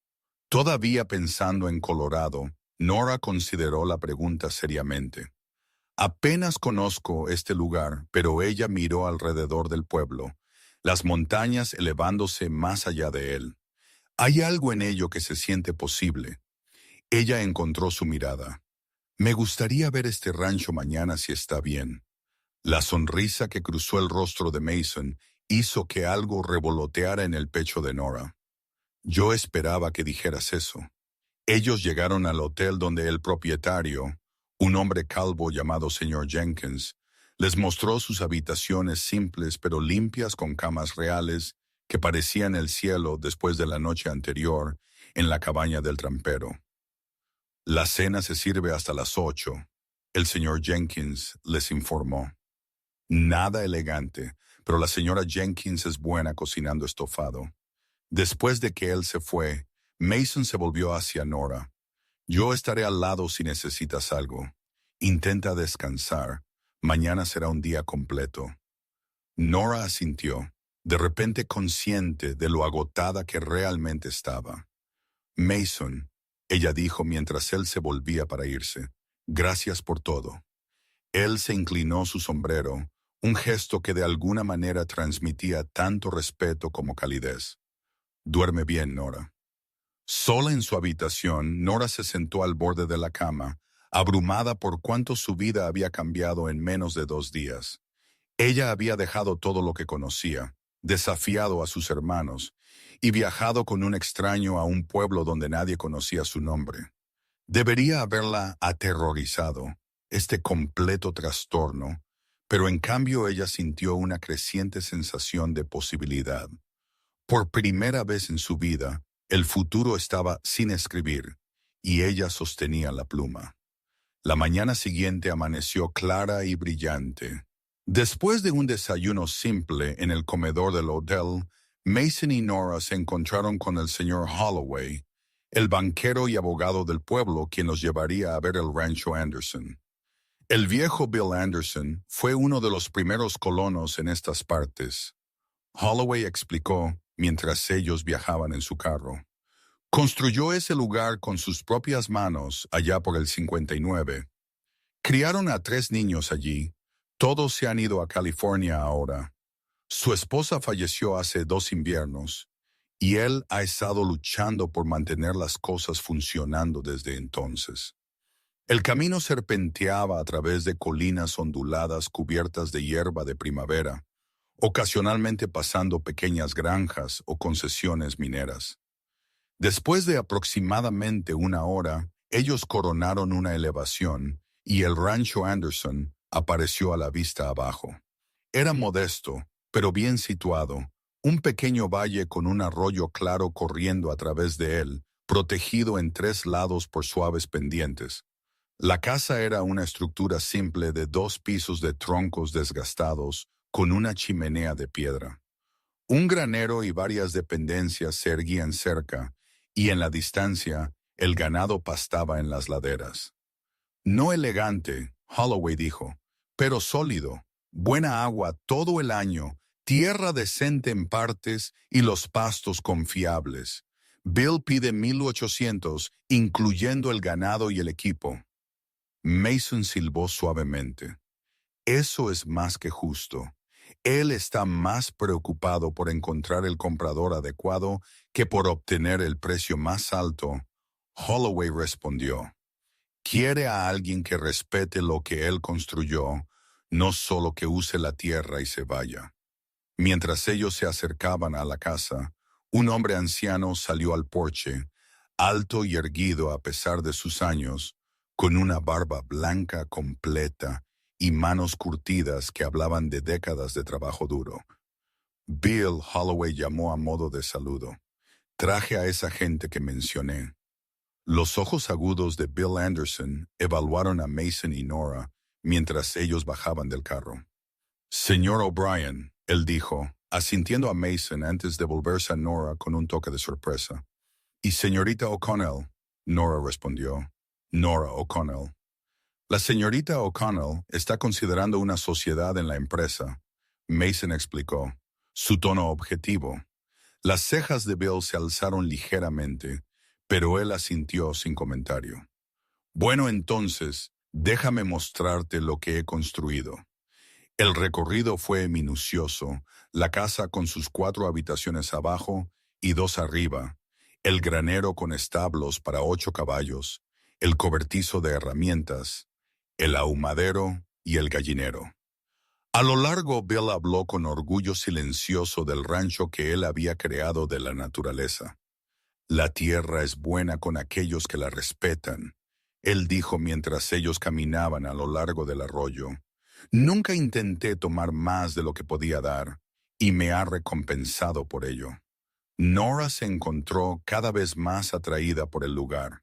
Todavía pensando en Colorado, Nora consideró la pregunta seriamente. Apenas conozco este lugar, pero ella miró alrededor del pueblo, las montañas elevándose más allá de él. Hay algo en ello que se siente posible. Ella encontró su mirada. Me gustaría ver este rancho mañana si está bien. La sonrisa que cruzó el rostro de Mason hizo que algo revoloteara en el pecho de Nora. Yo esperaba que dijeras eso. Ellos llegaron al hotel donde el propietario, un hombre calvo llamado señor Jenkins, les mostró sus habitaciones simples pero limpias con camas reales que parecían el cielo después de la noche anterior en la cabaña del trampero. La cena se sirve hasta las 8, el señor Jenkins les informó. Nada elegante, pero la señora Jenkins es buena cocinando estofado. Después de que él se fue, Mason se volvió hacia Nora. Yo estaré al lado si necesitas algo. Intenta descansar. Mañana será un día completo. Nora asintió, de repente consciente de lo agotada que realmente estaba. Mason, ella dijo mientras él se volvía para irse, gracias por todo. Él se inclinó su sombrero, un gesto que de alguna manera transmitía tanto respeto como calidez. Duerme bien, Nora. Sola en su habitación, Nora se sentó al borde de la cama, abrumada por cuánto su vida había cambiado en menos de 2 días. Ella había dejado todo lo que conocía, desafiado a sus hermanos, y viajado con un extraño a un pueblo donde nadie conocía su nombre. Debería haberla aterrorizado, este completo trastorno, pero en cambio ella sintió una creciente sensación de posibilidad. Por primera vez en su vida, el futuro estaba sin escribir, y ella sostenía la pluma. La mañana siguiente amaneció clara y brillante. Después de un desayuno simple en el comedor del hotel, Mason y Nora se encontraron con el señor Holloway, el banquero y abogado del pueblo quien los llevaría a ver el rancho Anderson. El viejo Bill Anderson fue uno de los primeros colonos en estas partes. Holloway explicó mientras ellos viajaban en su carro. Construyó ese lugar con sus propias manos allá por el 59. Criaron a 3 niños allí. Todos se han ido a California ahora. Su esposa falleció hace 2 inviernos, y él ha estado luchando por mantener las cosas funcionando desde entonces. El camino serpenteaba a través de colinas onduladas cubiertas de hierba de primavera, ocasionalmente pasando pequeñas granjas o concesiones mineras. Después de aproximadamente 1 hora, ellos coronaron una elevación y el rancho Anderson apareció a la vista abajo. Era modesto, pero bien situado, un pequeño valle con un arroyo claro corriendo a través de él, protegido en 3 lados por suaves pendientes. La casa era una estructura simple de 2 pisos de troncos desgastados, con una chimenea de piedra. Un granero y varias dependencias se erguían cerca, y en la distancia, el ganado pastaba en las laderas. No elegante, Holloway dijo, pero sólido, buena agua todo el año, tierra decente en partes y los pastos confiables. Bill pide 1,800, incluyendo el ganado y el equipo. Mason silbó suavemente. Eso es más que justo. Él está más preocupado por encontrar el comprador adecuado que por obtener el precio más alto. Holloway respondió, quiere a alguien que respete lo que él construyó, no solo que use la tierra y se vaya. Mientras ellos se acercaban a la casa, un hombre anciano salió al porche, alto y erguido a pesar de sus años, con una barba blanca completa y manos curtidas que hablaban de décadas de trabajo duro. Bill Holloway llamó a modo de saludo. Traje a esa gente que mencioné. Los ojos agudos de Bill Anderson evaluaron a Mason y Nora mientras ellos bajaban del carro. Señor O'Brien, él dijo, asintiendo a Mason antes de volverse a Nora con un toque de sorpresa. Y señorita O'Connell, Nora respondió. Nora O'Connell. La señorita O'Connell está considerando una sociedad en la empresa, Mason explicó, su tono objetivo. Las cejas de Bill se alzaron ligeramente, pero él asintió sin comentario. Bueno, entonces, déjame mostrarte lo que he construido. El recorrido fue minucioso, la casa con sus 4 habitaciones abajo y 2 arriba, el granero con establos para 8 caballos, el cobertizo de herramientas, el ahumadero y el gallinero. A lo largo, Bill habló con orgullo silencioso del rancho que él había creado de la naturaleza. La tierra es buena con aquellos que la respetan, él dijo mientras ellos caminaban a lo largo del arroyo. Nunca intenté tomar más de lo que podía dar, y me ha recompensado por ello. Nora se encontró cada vez más atraída por el lugar.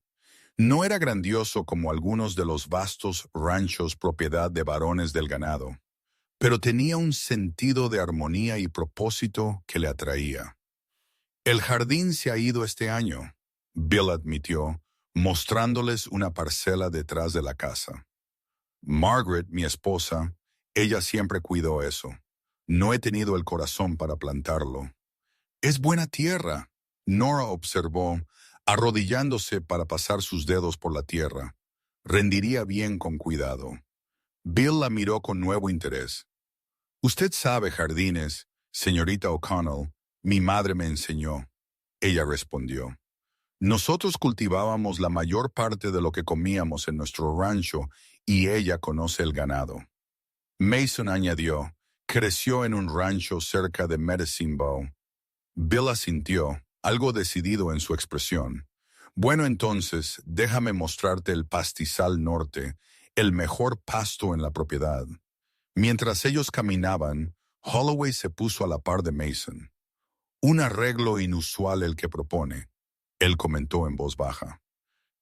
No era grandioso como algunos de los vastos ranchos propiedad de varones del ganado, pero tenía un sentido de armonía y propósito que le atraía. El jardín se ha ido este año, Bill admitió, mostrándoles una parcela detrás de la casa. Margaret, mi esposa, ella siempre cuidó eso. No he tenido el corazón para plantarlo. Es buena tierra, Nora observó, arrodillándose para pasar sus dedos por la tierra. Rendiría bien con cuidado. Bill la miró con nuevo interés. Usted sabe jardines, señorita O'Connell, mi madre me enseñó. Ella respondió. Nosotros cultivábamos la mayor parte de lo que comíamos en nuestro rancho y ella conoce el ganado. Mason añadió, creció en un rancho cerca de Medicine Bow. Bill asintió, algo decidido en su expresión. Bueno, entonces, déjame mostrarte el pastizal norte, el mejor pasto en la propiedad. Mientras ellos caminaban, Holloway se puso a la par de Mason. Un arreglo inusual el que propone, él comentó en voz baja.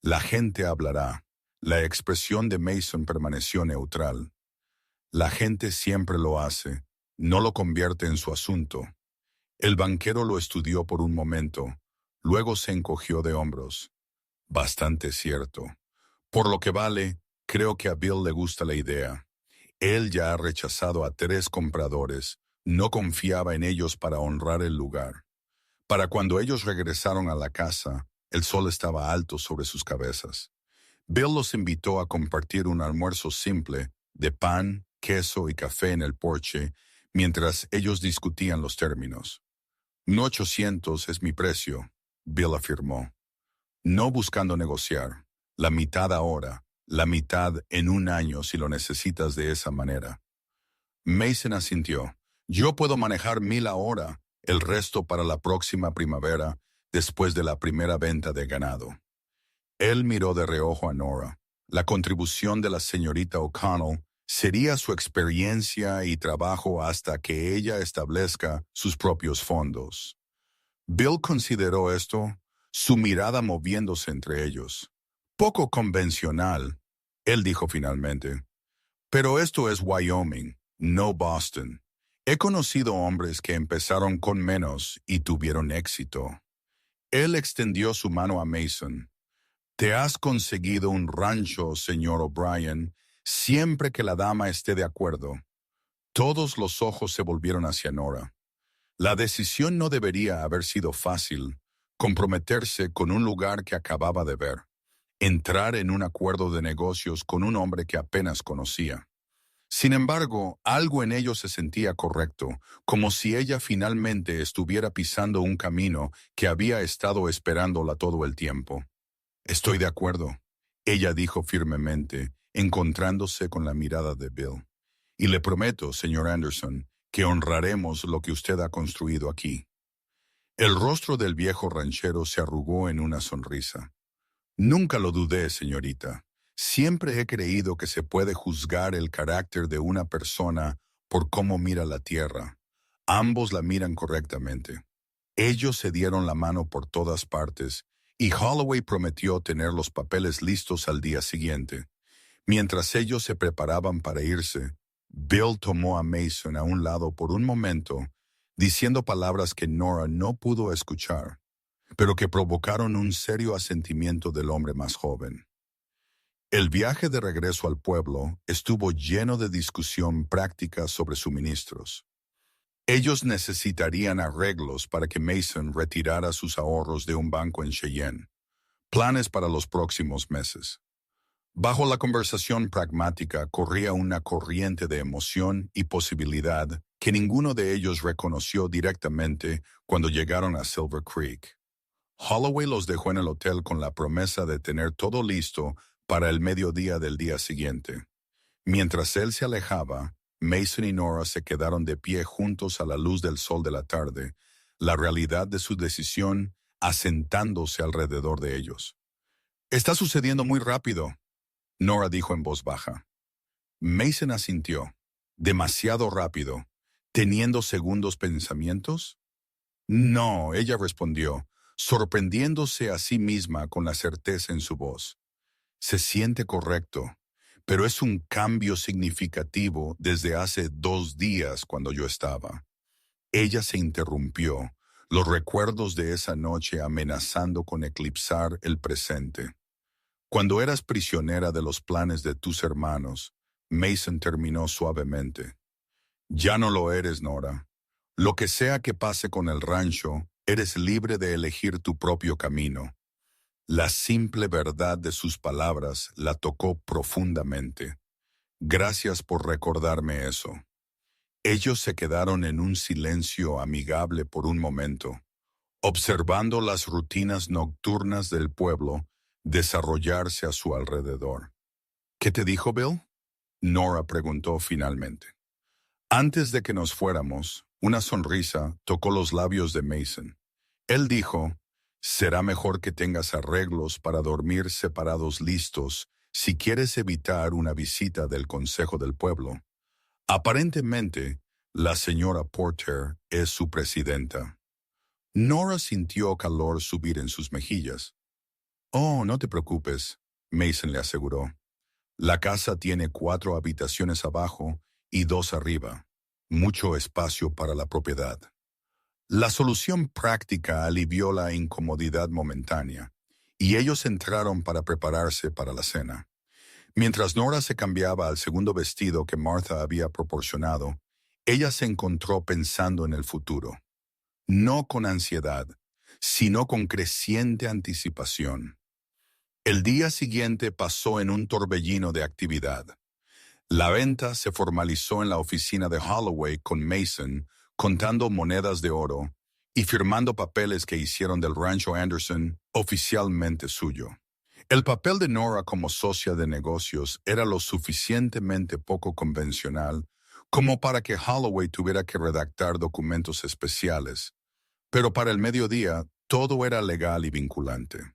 La gente hablará. La expresión de Mason permaneció neutral. La gente siempre lo hace, no lo convierte en su asunto. El banquero lo estudió por un momento, luego se encogió de hombros. Bastante cierto. Por lo que vale, creo que a Bill le gusta la idea. Él ya ha rechazado a 3 compradores, no confiaba en ellos para honrar el lugar. Para cuando ellos regresaron a la casa, el sol estaba alto sobre sus cabezas. Bill los invitó a compartir un almuerzo simple de pan, queso y café en el porche, mientras ellos discutían los términos. No 800 es mi precio, Bill afirmó. No buscando negociar. La mitad ahora, la mitad en un año si lo necesitas de esa manera. Mason asintió. Yo puedo manejar 1000 ahora, el resto para la próxima primavera, después de la primera venta de ganado. Él miró de reojo a Nora. La contribución de la señorita O'Connell sería su experiencia y trabajo hasta que ella establezca sus propios fondos. Bill consideró esto, su mirada moviéndose entre ellos. Poco convencional, él dijo finalmente. Pero esto es Wyoming, no Boston. He conocido hombres que empezaron con menos y tuvieron éxito. Él extendió su mano a Mason. Te has conseguido un rancho, señor O'Brien, siempre que la dama esté de acuerdo. Todos los ojos se volvieron hacia Nora. La decisión no debería haber sido fácil, comprometerse con un lugar que acababa de ver, entrar en un acuerdo de negocios con un hombre que apenas conocía. Sin embargo, algo en ello se sentía correcto, como si ella finalmente estuviera pisando un camino que había estado esperándola todo el tiempo. Estoy de acuerdo, ella dijo firmemente, encontrándose con la mirada de Bill. Y le prometo, señor Anderson, que honraremos lo que usted ha construido aquí. El rostro del viejo ranchero se arrugó en una sonrisa. Nunca lo dudé, señorita. Siempre he creído que se puede juzgar el carácter de una persona por cómo mira la tierra. Ambos la miran correctamente. Ellos se dieron la mano por todas partes, y Holloway prometió tener los papeles listos al día siguiente. Mientras ellos se preparaban para irse, Bill tomó a Mason a un lado por un momento, diciendo palabras que Nora no pudo escuchar, pero que provocaron un serio asentimiento del hombre más joven. El viaje de regreso al pueblo estuvo lleno de discusión práctica sobre suministros. Ellos necesitarían arreglos para que Mason retirara sus ahorros de un banco en Cheyenne. Planes para los próximos meses. Bajo la conversación pragmática corría una corriente de emoción y posibilidad que ninguno de ellos reconoció directamente cuando llegaron a Silver Creek. Holloway los dejó en el hotel con la promesa de tener todo listo para el mediodía del día siguiente. Mientras él se alejaba, Mason y Nora se quedaron de pie juntos a la luz del sol de la tarde, la realidad de su decisión asentándose alrededor de ellos. «Está sucediendo muy rápido», Nora dijo en voz baja. Mason asintió. «¿Demasiado rápido? ¿Teniendo segundos pensamientos?» «No», ella respondió, sorprendiéndose a sí misma con la certeza en su voz. «Se siente correcto, pero es un cambio significativo desde hace 2 días cuando yo estaba». Ella se interrumpió, los recuerdos de esa noche amenazando con eclipsar el presente. «Cuando eras prisionera de los planes de tus hermanos», Mason terminó suavemente. «Ya no lo eres, Nora. Lo que sea que pase con el rancho, eres libre de elegir tu propio camino». La simple verdad de sus palabras la tocó profundamente. «Gracias por recordarme eso». Ellos se quedaron en un silencio amigable por un momento, observando las rutinas nocturnas del pueblo desarrollarse a su alrededor. «¿Qué te dijo Bill?», Nora preguntó finalmente. Antes de que nos fuéramos, una sonrisa tocó los labios de Mason. Él dijo: «Será mejor que tengas arreglos para dormir separados listos si quieres evitar una visita del Consejo del Pueblo. Aparentemente, la señora Porter es su presidenta». Nora sintió calor subir en sus mejillas. «Oh, no te preocupes», Mason le aseguró. «La casa tiene 4 habitaciones abajo y 2 arriba. Mucho espacio para la propiedad». La solución práctica alivió la incomodidad momentánea, y ellos entraron para prepararse para la cena. Mientras Nora se cambiaba al segundo vestido que Martha había proporcionado, ella se encontró pensando en el futuro. No con ansiedad, sino con creciente anticipación. El día siguiente pasó en un torbellino de actividad. La venta se formalizó en la oficina de Holloway con Mason, contando monedas de oro y firmando papeles que hicieron del rancho Anderson oficialmente suyo. El papel de Nora como socia de negocios era lo suficientemente poco convencional como para que Holloway tuviera que redactar documentos especiales, pero para el mediodía todo era legal y vinculante.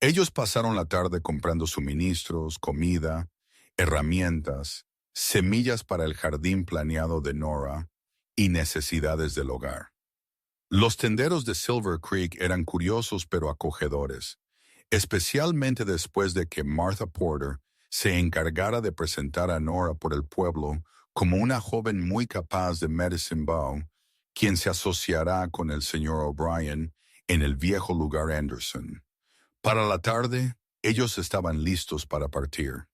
Ellos pasaron la tarde comprando suministros, comida, herramientas, semillas para el jardín planeado de Nora y necesidades del hogar. Los tenderos de Silver Creek eran curiosos pero acogedores, especialmente después de que Martha Porter se encargara de presentar a Nora por el pueblo como una joven muy capaz de Medicine Bow, quien se asociará con el señor O'Brien en el viejo lugar Anderson. Para la tarde, ellos estaban listos para partir.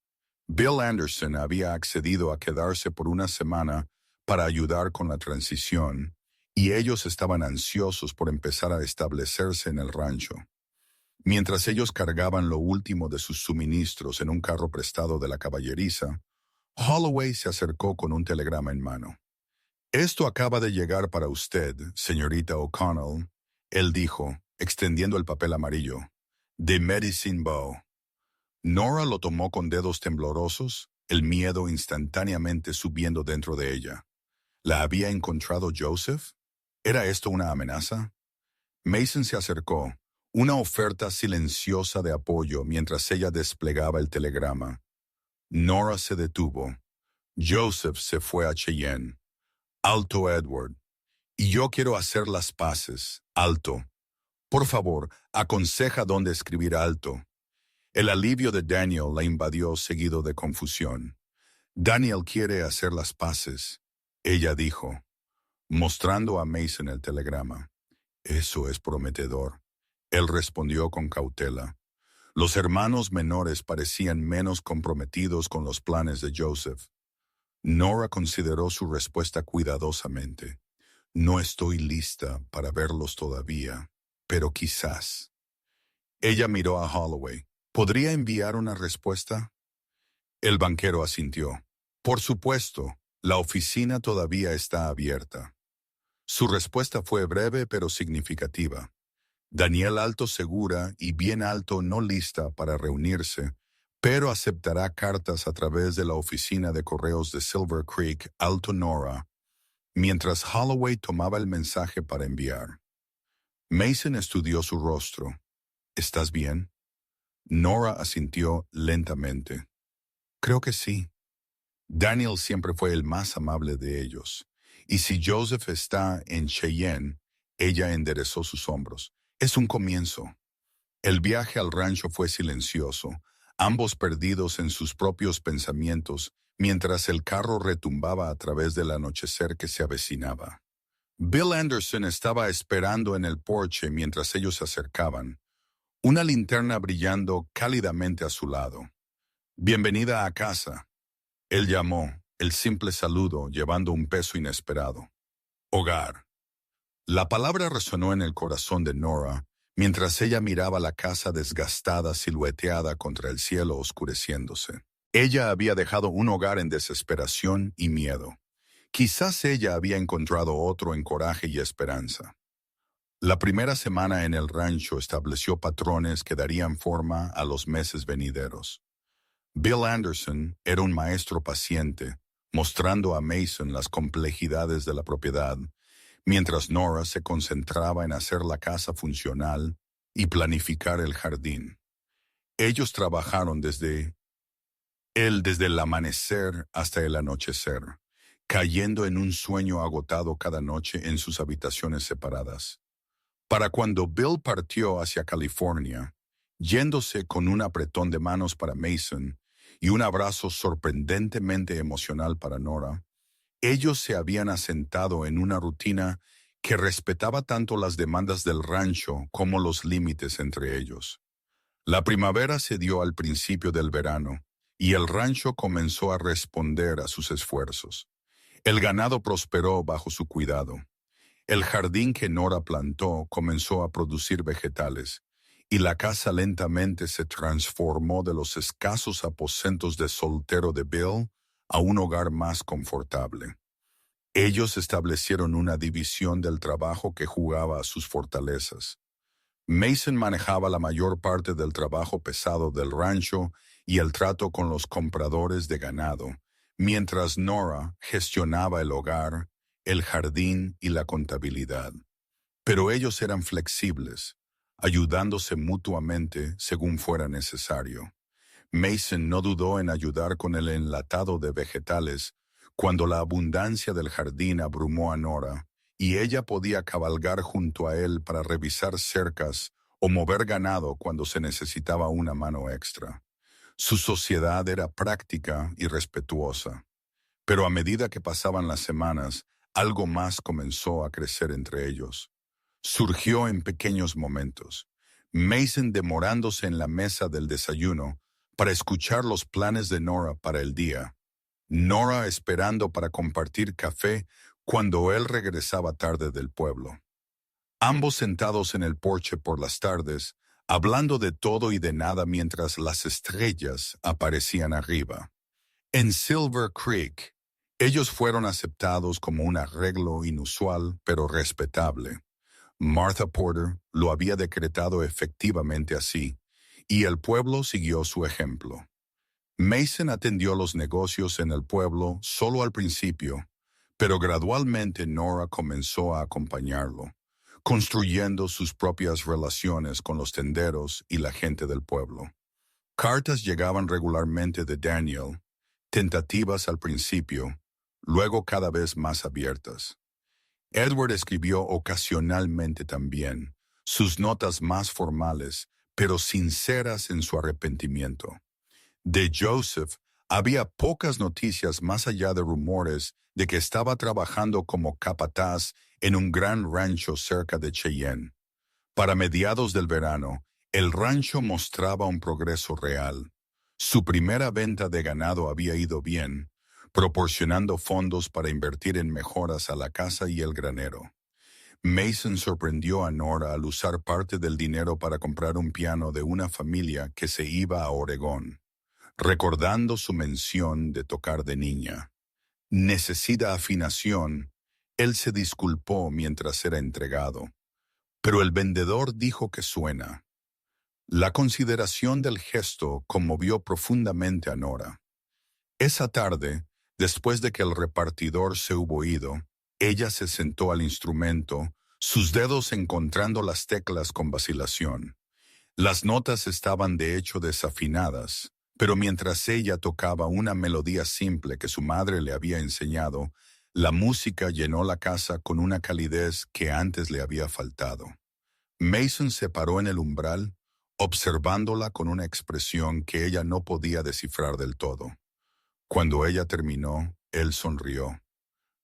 Bill Anderson había accedido a quedarse por una semana para ayudar con la transición, y ellos estaban ansiosos por empezar a establecerse en el rancho. Mientras ellos cargaban lo último de sus suministros en un carro prestado de la caballeriza, Holloway se acercó con un telegrama en mano. «Esto acaba de llegar para usted, señorita O'Connell», él dijo, extendiendo el papel amarillo. The Medicine Bow. Nora lo tomó con dedos temblorosos, el miedo instantáneamente subiendo dentro de ella. ¿La había encontrado Joseph? ¿Era esto una amenaza? Mason se acercó, una oferta silenciosa de apoyo mientras ella desplegaba el telegrama. Nora se detuvo. Joseph se fue a Cheyenne. Alto, Edward. Y yo quiero hacer las paces. Alto. Por favor, aconseja dónde escribir alto. El alivio de Daniel la invadió seguido de confusión. Daniel quiere hacer las paces, ella dijo, mostrando a Mason el telegrama. Eso es prometedor. Él respondió con cautela. Los hermanos menores parecían menos comprometidos con los planes de Joseph. Nora consideró su respuesta cuidadosamente. No estoy lista para verlos todavía, pero quizás. Ella miró a Holloway. ¿Podría enviar una respuesta? El banquero asintió. Por supuesto, la oficina todavía está abierta. Su respuesta fue breve pero significativa. Daniel Alto segura y bien alto no lista para reunirse, pero aceptará cartas a través de la oficina de correos de Silver Creek, Alto Nora, mientras Holloway tomaba el mensaje para enviar. Mason estudió su rostro. ¿Estás bien? Nora asintió lentamente. Creo que sí. Daniel siempre fue el más amable de ellos. Y si Joseph está en Cheyenne, ella enderezó sus hombros. Es un comienzo. El viaje al rancho fue silencioso, ambos perdidos en sus propios pensamientos, mientras el carro retumbaba a través del anochecer que se avecinaba. Bill Anderson estaba esperando en el porche mientras ellos se acercaban, una linterna brillando cálidamente a su lado. Bienvenida a casa. Él llamó, el simple saludo llevando un peso inesperado. Hogar. La palabra resonó en el corazón de Nora mientras ella miraba la casa desgastada silueteada contra el cielo oscureciéndose. Ella había dejado un hogar en desesperación y miedo. Quizás ella había encontrado otro en coraje y esperanza. La primera semana en el rancho estableció patrones que darían forma a los meses venideros. Bill Anderson era un maestro paciente, mostrando a Mason las complejidades de la propiedad, mientras Nora se concentraba en hacer la casa funcional y planificar el jardín. Ellos trabajaron desde el amanecer hasta el anochecer, cayendo en un sueño agotado cada noche en sus habitaciones separadas. Para cuando Bill partió hacia California, yéndose con un apretón de manos para Mason y un abrazo sorprendentemente emocional para Nora, ellos se habían asentado en una rutina que respetaba tanto las demandas del rancho como los límites entre ellos. La primavera se dio al principio del verano, y el rancho comenzó a responder a sus esfuerzos. El ganado prosperó bajo su cuidado. El jardín que Nora plantó comenzó a producir vegetales, y la casa lentamente se transformó de los escasos aposentos de soltero de Bill a un hogar más confortable. Ellos establecieron una división del trabajo que jugaba a sus fortalezas. Mason manejaba la mayor parte del trabajo pesado del rancho y el trato con los compradores de ganado, mientras Nora gestionaba el hogar, el jardín y la contabilidad. Pero ellos eran flexibles, ayudándose mutuamente según fuera necesario. Mason no dudó en ayudar con el enlatado de vegetales cuando la abundancia del jardín abrumó a Nora, y ella podía cabalgar junto a él para revisar cercas o mover ganado cuando se necesitaba una mano extra. Su sociedad era práctica y respetuosa, pero a medida que pasaban las semanas, algo más comenzó a crecer entre ellos. Surgió en pequeños momentos. Mason demorándose en la mesa del desayuno para escuchar los planes de Nora para el día. Nora esperando para compartir café cuando él regresaba tarde del pueblo. Ambos sentados en el porche por las tardes, hablando de todo y de nada mientras las estrellas aparecían arriba. En Silver Creek, ellos fueron aceptados como un arreglo inusual pero respetable. Martha Porter lo había decretado efectivamente así, y el pueblo siguió su ejemplo. Mason atendió los negocios en el pueblo solo al principio, pero gradualmente Nora comenzó a acompañarlo, construyendo sus propias relaciones con los tenderos y la gente del pueblo. Cartas llegaban regularmente de Daniel, tentativas al principio, luego cada vez más abiertas. Edward escribió ocasionalmente también, sus notas más formales, pero sinceras en su arrepentimiento. De Joseph había pocas noticias más allá de rumores de que estaba trabajando como capataz en un gran rancho cerca de Cheyenne. Para mediados del verano, el rancho mostraba un progreso real. Su primera venta de ganado había ido bien, proporcionando fondos para invertir en mejoras a la casa y el granero. Mason sorprendió a Nora al usar parte del dinero para comprar un piano de una familia que se iba a Oregón, recordando su mención de tocar de niña. Necesita afinación. Él se disculpó mientras era entregado, pero el vendedor dijo que suena. La consideración del gesto conmovió profundamente a Nora. Esa tarde, después de que el repartidor se hubo ido, ella se sentó al instrumento, sus dedos encontrando las teclas con vacilación. Las notas estaban de hecho desafinadas, pero mientras ella tocaba una melodía simple que su madre le había enseñado, la música llenó la casa con una calidez que antes le había faltado. Mason se paró en el umbral, observándola con una expresión que ella no podía descifrar del todo. Cuando ella terminó, él sonrió.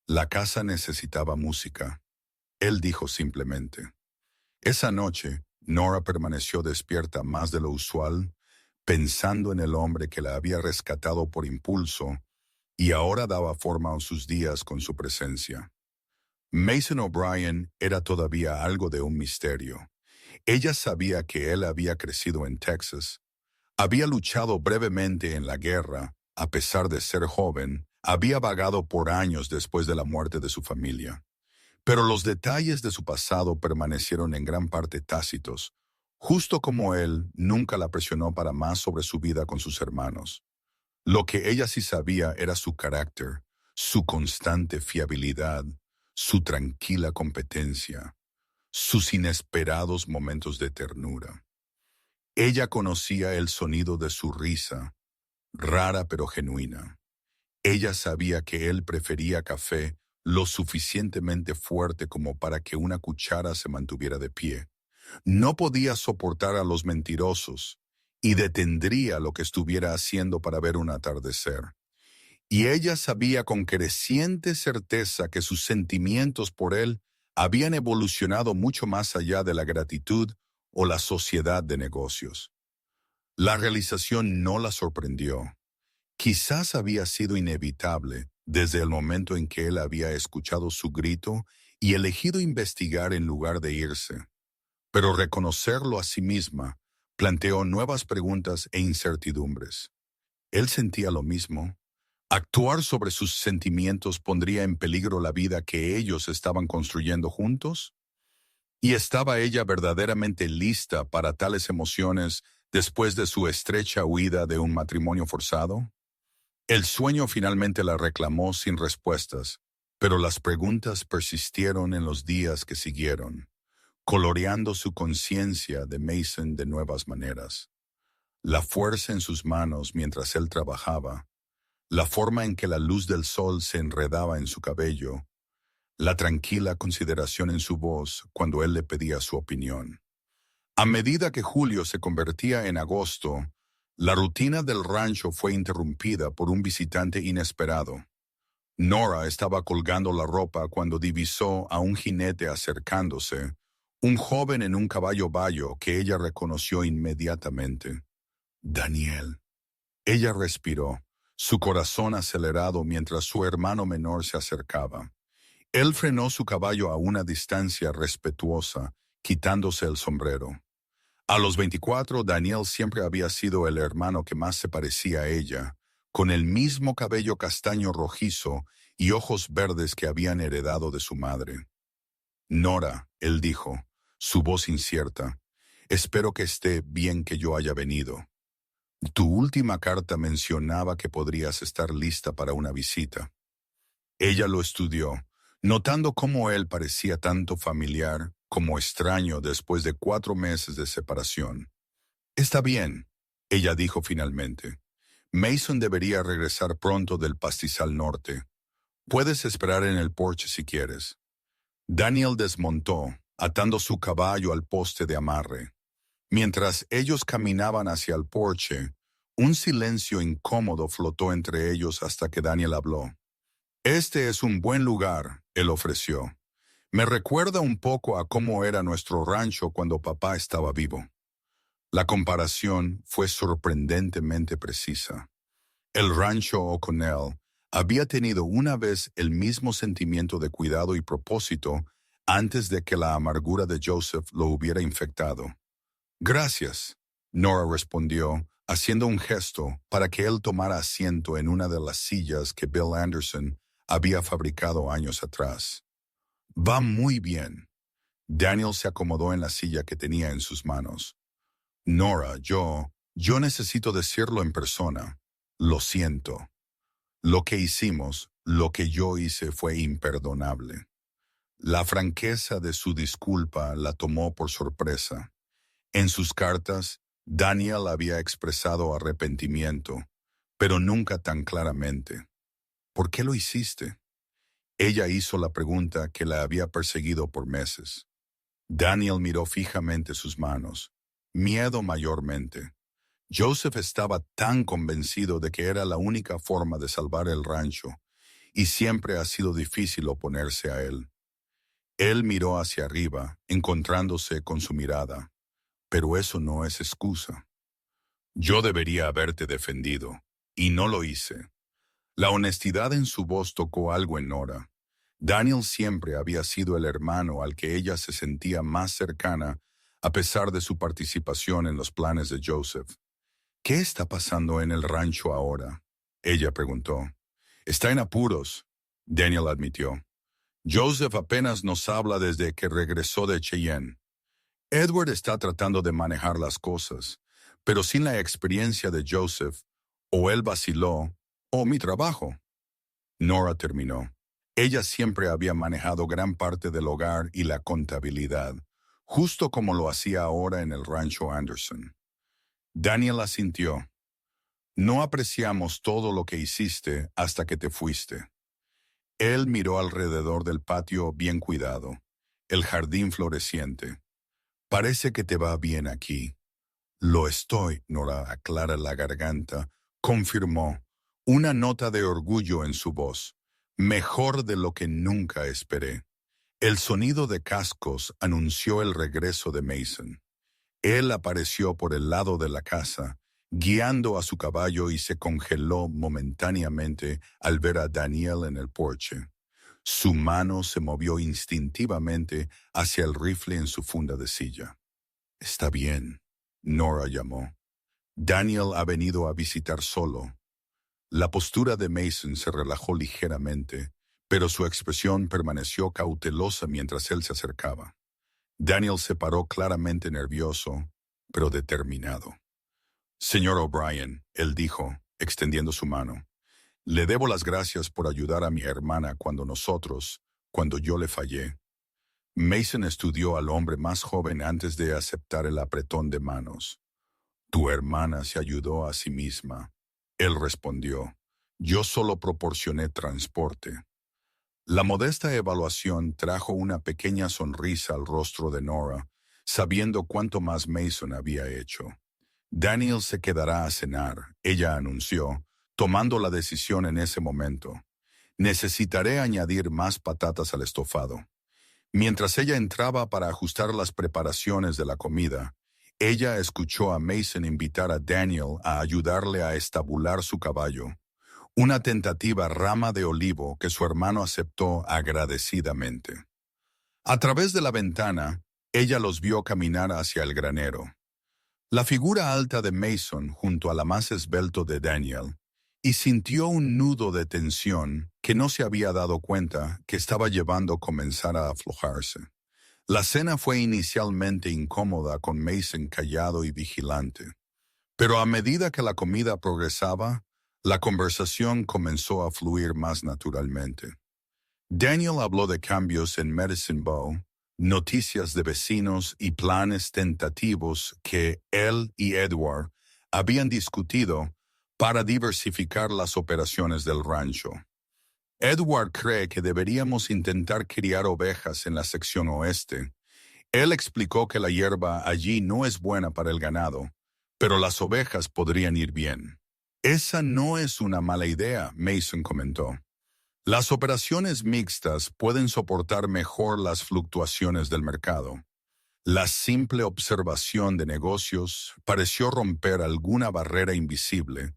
La casa necesitaba música. Él dijo simplemente. Esa noche, Nora permaneció despierta más de lo usual, pensando en el hombre que la había rescatado por impulso y ahora daba forma a sus días con su presencia. Mason O'Brien era todavía algo de un misterio. Ella sabía que él había crecido en Texas, había luchado brevemente en la guerra, a pesar de ser joven, había vagado por años después de la muerte de su familia. Pero los detalles de su pasado permanecieron en gran parte tácitos, justo como él nunca la presionó para más sobre su vida con sus hermanos. Lo que ella sí sabía era su carácter, su constante fiabilidad, su tranquila competencia, sus inesperados momentos de ternura. Ella conocía el sonido de su risa, rara pero genuina. Ella sabía que él prefería café lo suficientemente fuerte como para que una cuchara se mantuviera de pie. No podía soportar a los mentirosos y detendría lo que estuviera haciendo para ver un atardecer. Y ella sabía con creciente certeza que sus sentimientos por él habían evolucionado mucho más allá de la gratitud o la sociedad de negocios. La realización no la sorprendió. Quizás había sido inevitable desde el momento en que él había escuchado su grito y elegido investigar en lugar de irse. Pero reconocerlo a sí misma planteó nuevas preguntas e incertidumbres. ¿Él sentía lo mismo? ¿Actuar sobre sus sentimientos pondría en peligro la vida que ellos estaban construyendo juntos? ¿Y estaba ella verdaderamente lista para tales emociones después de su estrecha huida de un matrimonio forzado? El sueño finalmente la reclamó sin respuestas, pero las preguntas persistieron en los días que siguieron, coloreando su conciencia de Mason de nuevas maneras. La fuerza en sus manos mientras él trabajaba, la forma en que la luz del sol se enredaba en su cabello, la tranquila consideración en su voz cuando él le pedía su opinión. A medida que julio se convertía en agosto, la rutina del rancho fue interrumpida por un visitante inesperado. Nora estaba colgando la ropa cuando divisó a un jinete acercándose, un joven en un caballo bayo que ella reconoció inmediatamente. Daniel. Ella respiró, su corazón acelerado mientras su hermano menor se acercaba. Él frenó su caballo a una distancia respetuosa, quitándose el sombrero. A los 24, Daniel siempre había sido el hermano que más se parecía a ella, con el mismo cabello castaño rojizo y ojos verdes que habían heredado de su madre. Nora, él dijo, su voz incierta, Espero que esté bien que yo haya venido. Tu última carta mencionaba que podrías estar lista para una visita. Ella lo estudió, notando cómo él parecía tanto familiar como extraño después de 4 meses de separación. Está bien, ella dijo finalmente. Mason debería regresar pronto del pastizal norte. Puedes esperar en el porche si quieres. Daniel desmontó, atando su caballo al poste de amarre. Mientras ellos caminaban hacia el porche, un silencio incómodo flotó entre ellos hasta que Daniel habló. Este es un buen lugar, él ofreció. Me recuerda un poco a cómo era nuestro rancho cuando papá estaba vivo. La comparación fue sorprendentemente precisa. El rancho O'Connell había tenido una vez el mismo sentimiento de cuidado y propósito antes de que la amargura de Joseph lo hubiera infectado. Gracias, Nora respondió, haciendo un gesto para que él tomara asiento en una de las sillas que Bill Anderson había fabricado años atrás. Va muy bien. Daniel se acomodó en la silla que tenía en sus manos. Nora, yo necesito decirlo en persona. Lo siento. Lo que hicimos, lo que yo hice fue imperdonable. La franqueza de su disculpa la tomó por sorpresa. En sus cartas, Daniel había expresado arrepentimiento, pero nunca tan claramente. ¿Por qué lo hiciste? Ella hizo la pregunta que la había perseguido por meses. Daniel miró fijamente sus manos. Miedo mayormente. Joseph estaba tan convencido de que era la única forma de salvar el rancho, y siempre ha sido difícil oponerse a él. Él miró hacia arriba, encontrándose con su mirada. Pero eso no es excusa. Yo debería haberte defendido, y no lo hice. La honestidad en su voz tocó algo en Nora. Daniel siempre había sido el hermano al que ella se sentía más cercana, a pesar de su participación en los planes de Joseph. ¿Qué está pasando en el rancho ahora?, ella preguntó. Está en apuros, Daniel admitió. Joseph apenas nos habla desde que regresó de Cheyenne. Edward está tratando de manejar las cosas, pero sin la experiencia de Joseph, o él vaciló, o mi trabajo. Nora terminó. Ella siempre había manejado gran parte del hogar y la contabilidad, justo como lo hacía ahora en el rancho Anderson. Daniel asintió. No apreciamos todo lo que hiciste hasta que te fuiste. Él miró alrededor del patio bien cuidado, el jardín floreciente. Parece que te va bien aquí. Lo estoy, Nora aclara la garganta, confirmó, una nota de orgullo en su voz. Mejor de lo que nunca esperé. El sonido de cascos anunció el regreso de Mason. Él apareció por el lado de la casa, guiando a su caballo y se congeló momentáneamente al ver a Daniel en el porche. Su mano se movió instintivamente hacia el rifle en su funda de silla. Está bien, Nora llamó. Daniel ha venido a visitar solo. La postura de Mason se relajó ligeramente, pero su expresión permaneció cautelosa mientras él se acercaba. Daniel se paró claramente nervioso, pero determinado. Señor O'Brien, él dijo, extendiendo su mano, le debo las gracias por ayudar a mi hermana cuando yo le fallé. Mason estudió al hombre más joven antes de aceptar el apretón de manos. Tu hermana se ayudó a sí misma. Él respondió, yo solo proporcioné transporte. La modesta evaluación trajo una pequeña sonrisa al rostro de Nora, sabiendo cuánto más Mason había hecho. Daniel se quedará a cenar, ella anunció, tomando la decisión en ese momento. Necesitaré añadir más patatas al estofado. Mientras ella entraba para ajustar las preparaciones de la comida, ella escuchó a Mason invitar a Daniel a ayudarle a estabular su caballo. Una tentativa rama de olivo que su hermano aceptó agradecidamente. A través de la ventana, ella los vio caminar hacia el granero. La figura alta de Mason junto a la más esbelto de Daniel, y sintió un nudo de tensión que no se había dado cuenta que estaba llevando a comenzar a aflojarse. La cena fue inicialmente incómoda con Mason callado y vigilante. Pero a medida que la comida progresaba, la conversación comenzó a fluir más naturalmente. Daniel habló de cambios en Medicine Bow, noticias de vecinos y planes tentativos que él y Edward habían discutido para diversificar las operaciones del rancho. Edward cree que deberíamos intentar criar ovejas en la sección oeste. Él explicó que la hierba allí no es buena para el ganado, pero las ovejas podrían ir bien. Esa no es una mala idea, Mason comentó. Las operaciones mixtas pueden soportar mejor las fluctuaciones del mercado. La simple observación de negocios pareció romper alguna barrera invisible,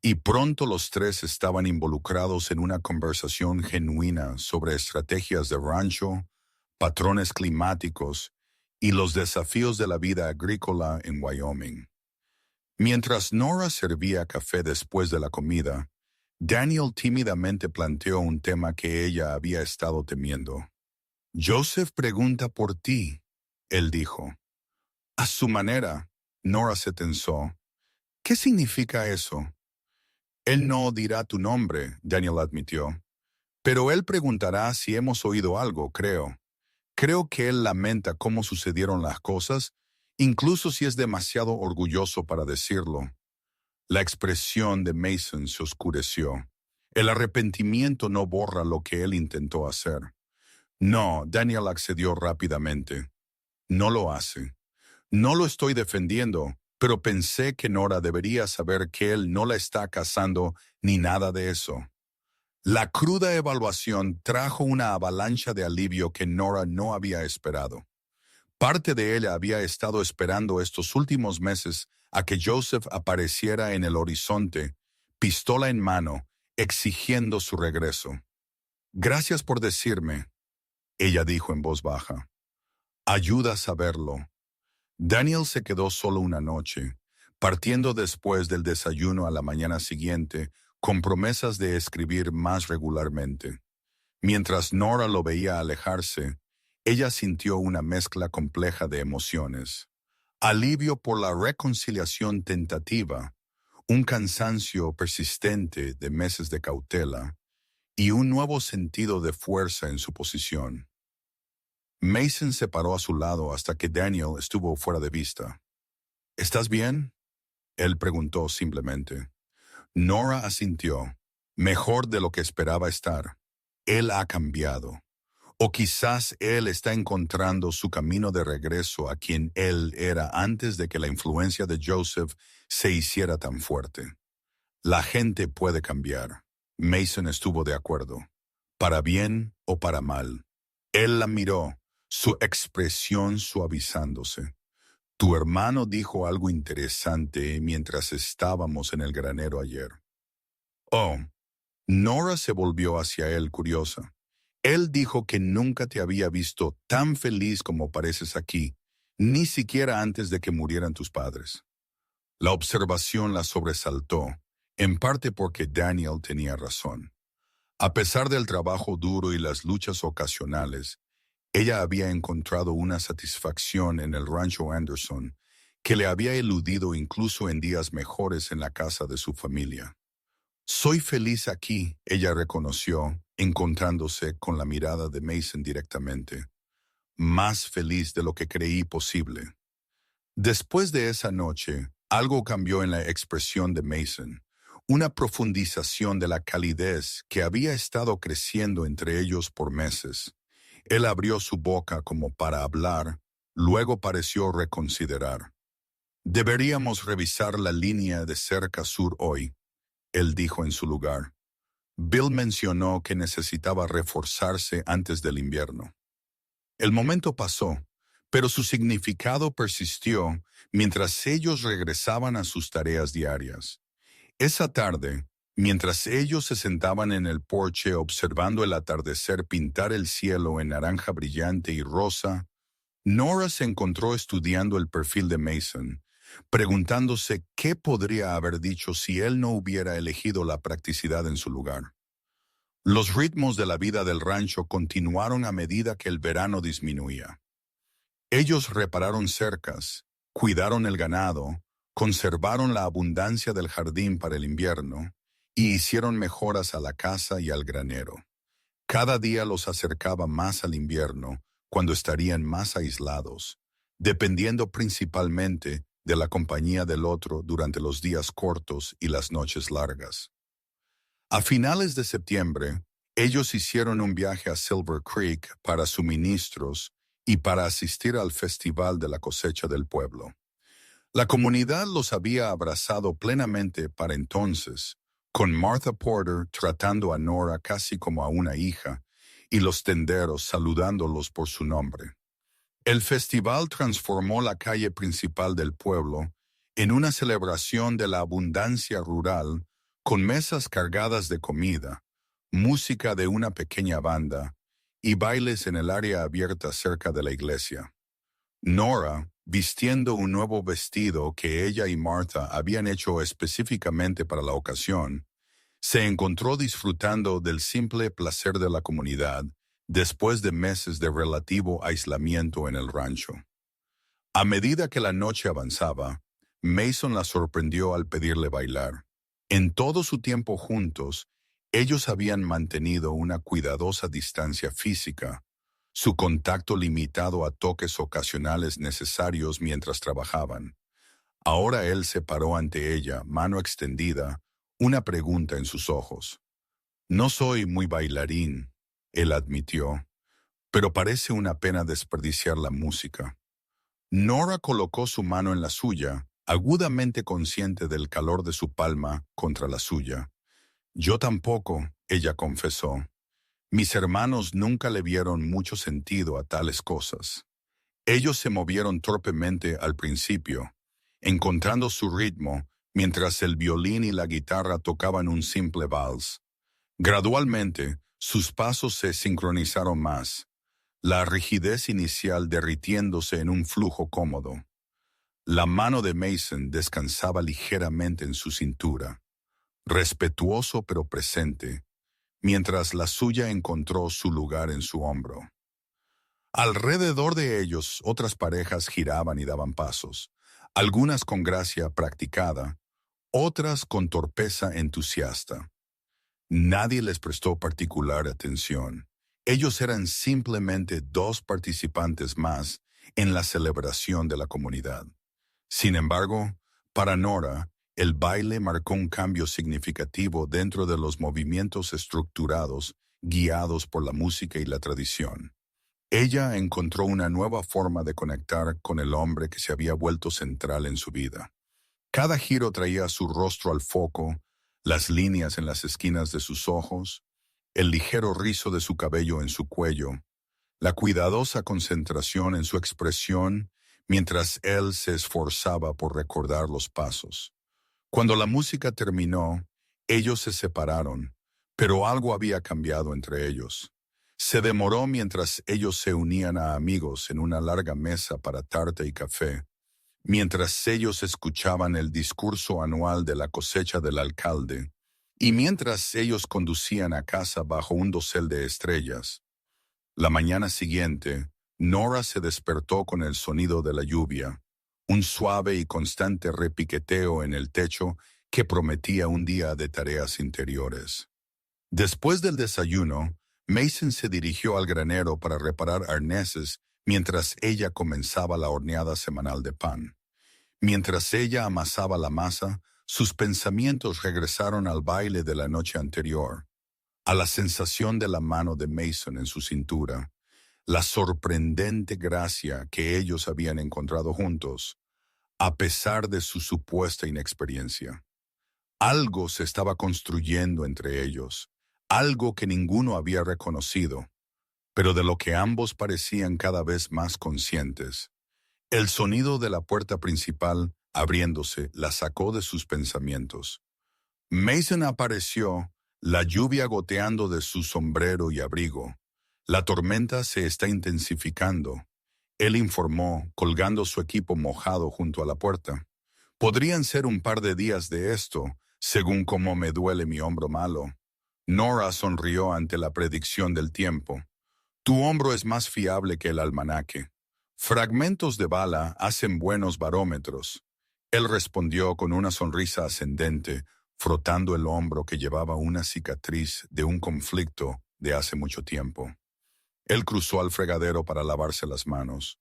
y pronto los tres estaban involucrados en una conversación genuina sobre estrategias de rancho, patrones climáticos y los desafíos de la vida agrícola en Wyoming. Mientras Nora servía café después de la comida, Daniel tímidamente planteó un tema que ella había estado temiendo. Joseph pregunta por ti, él dijo. A su manera, Nora se tensó. ¿Qué significa eso? Él no dirá tu nombre, Daniel admitió. Pero él preguntará si hemos oído algo, creo. Creo que él lamenta cómo sucedieron las cosas, incluso si es demasiado orgulloso para decirlo. La expresión de Mason se oscureció. El arrepentimiento no borra lo que él intentó hacer. No, Daniel accedió rápidamente. No lo hace. No lo estoy defendiendo, pero pensé que Nora debería saber que él no la está casando ni nada de eso. La cruda evaluación trajo una avalancha de alivio que Nora no había esperado. Parte de ella había estado esperando estos últimos meses a que Joseph apareciera en el horizonte, pistola en mano, exigiendo su regreso. Gracias por decirme, ella dijo en voz baja. Ayuda a saberlo. Daniel se quedó solo una noche, partiendo después del desayuno a la mañana siguiente, con promesas de escribir más regularmente. Mientras Nora lo veía alejarse, ella sintió una mezcla compleja de emociones. Alivio por la reconciliación tentativa, un cansancio persistente de meses de cautela y un nuevo sentido de fuerza en su posición. Mason se paró a su lado hasta que Daniel estuvo fuera de vista. ¿Estás bien?, él preguntó simplemente. Nora asintió. Mejor de lo que esperaba estar. Él ha cambiado. O quizás él está encontrando su camino de regreso a quien él era antes de que la influencia de Joseph se hiciera tan fuerte. La gente puede cambiar. Mason estuvo de acuerdo. Para bien o para mal. Él la miró, su expresión suavizándose. Tu hermano dijo algo interesante mientras estábamos en el granero ayer. Oh, Nora se volvió hacia él curiosa. Él dijo que nunca te había visto tan feliz como pareces aquí, ni siquiera antes de que murieran tus padres. La observación la sobresaltó, en parte porque Daniel tenía razón. A pesar del trabajo duro y las luchas ocasionales, ella había encontrado una satisfacción en el rancho Anderson que le había eludido incluso en días mejores en la casa de su familia. Soy feliz aquí, ella reconoció, encontrándose con la mirada de Mason directamente. Más feliz de lo que creí posible. Después de esa noche, algo cambió en la expresión de Mason, una profundización de la calidez que había estado creciendo entre ellos por meses. Él abrió su boca como para hablar, luego pareció reconsiderar. Deberíamos revisar la línea de cerca sur hoy, él dijo en su lugar. Bill mencionó que necesitaba reforzarse antes del invierno. El momento pasó, pero su significado persistió mientras ellos regresaban a sus tareas diarias. Esa tarde, mientras ellos se sentaban en el porche observando el atardecer pintar el cielo en naranja brillante y rosa, Nora se encontró estudiando el perfil de Mason, preguntándose qué podría haber dicho si él no hubiera elegido la practicidad en su lugar. Los ritmos de la vida del rancho continuaron a medida que el verano disminuía. Ellos repararon cercas, cuidaron el ganado, conservaron la abundancia del jardín para el invierno y hicieron mejoras a la casa y al granero. Cada día los acercaba más al invierno, cuando estarían más aislados, dependiendo principalmente de la compañía del otro durante los días cortos y las noches largas. A finales de septiembre, ellos hicieron un viaje a Silver Creek para suministros y para asistir al festival de la cosecha del pueblo. La comunidad los había abrazado plenamente para entonces, con Martha Porter tratando a Nora casi como a una hija y los tenderos saludándolos por su nombre. El festival transformó la calle principal del pueblo en una celebración de la abundancia rural con mesas cargadas de comida, música de una pequeña banda y bailes en el área abierta cerca de la iglesia. Nora, vistiendo un nuevo vestido que ella y Martha habían hecho específicamente para la ocasión, se encontró disfrutando del simple placer de la comunidad después de meses de relativo aislamiento en el rancho. A medida que la noche avanzaba, Mason la sorprendió al pedirle bailar. En todo su tiempo juntos, ellos habían mantenido una cuidadosa distancia física, su contacto limitado a toques ocasionales necesarios mientras trabajaban. Ahora él se paró ante ella, mano extendida, una pregunta en sus ojos. No soy muy bailarín, él admitió, pero parece una pena desperdiciar la música. Nora colocó su mano en la suya, agudamente consciente del calor de su palma contra la suya. Yo tampoco, ella confesó. Mis hermanos nunca le vieron mucho sentido a tales cosas. Ellos se movieron torpemente al principio, encontrando su ritmo mientras el violín y la guitarra tocaban un simple vals. Gradualmente, sus pasos se sincronizaron más, la rigidez inicial derritiéndose en un flujo cómodo. La mano de Mason descansaba ligeramente en su cintura, respetuoso pero presente, mientras la suya encontró su lugar en su hombro. Alrededor de ellos, otras parejas giraban y daban pasos, algunas con gracia practicada, otras con torpeza entusiasta. Nadie les prestó particular atención. Ellos eran simplemente dos participantes más en la celebración de la comunidad. Sin embargo, para Nora, el baile marcó un cambio significativo dentro de los movimientos estructurados, guiados por la música y la tradición. Ella encontró una nueva forma de conectar con el hombre que se había vuelto central en su vida. Cada giro traía su rostro al foco, las líneas en las esquinas de sus ojos, el ligero rizo de su cabello en su cuello, la cuidadosa concentración en su expresión mientras él se esforzaba por recordar los pasos. Cuando la música terminó, ellos se separaron, pero algo había cambiado entre ellos. Se demoró mientras ellos se unían a amigos en una larga mesa para tarta y café, mientras ellos escuchaban el discurso anual de la cosecha del alcalde, y mientras ellos conducían a casa bajo un dosel de estrellas. La mañana siguiente, Nora se despertó con el sonido de la lluvia, un suave y constante repiqueteo en el techo que prometía un día de tareas interiores. Después del desayuno, Mason se dirigió al granero para reparar arneses mientras ella comenzaba la horneada semanal de pan. Mientras ella amasaba la masa, sus pensamientos regresaron al baile de la noche anterior, a la sensación de la mano de Mason en su cintura, la sorprendente gracia que ellos habían encontrado juntos, a pesar de su supuesta inexperiencia. Algo se estaba construyendo entre ellos, algo que ninguno había reconocido, pero de lo que ambos parecían cada vez más conscientes. El sonido de la puerta principal, abriéndose, la sacó de sus pensamientos. Mason apareció, la lluvia goteando de su sombrero y abrigo. La tormenta se está intensificando. Él informó, colgando su equipo mojado junto a la puerta. Podrían ser un par de días de esto, según cómo me duele mi hombro malo. Nora sonrió ante la predicción del tiempo. Tu hombro es más fiable que el almanaque. Fragmentos de bala hacen buenos barómetros. Él respondió con una sonrisa ascendente, frotando el hombro que llevaba una cicatriz de un conflicto de hace mucho tiempo. Él cruzó al fregadero para lavarse las manos.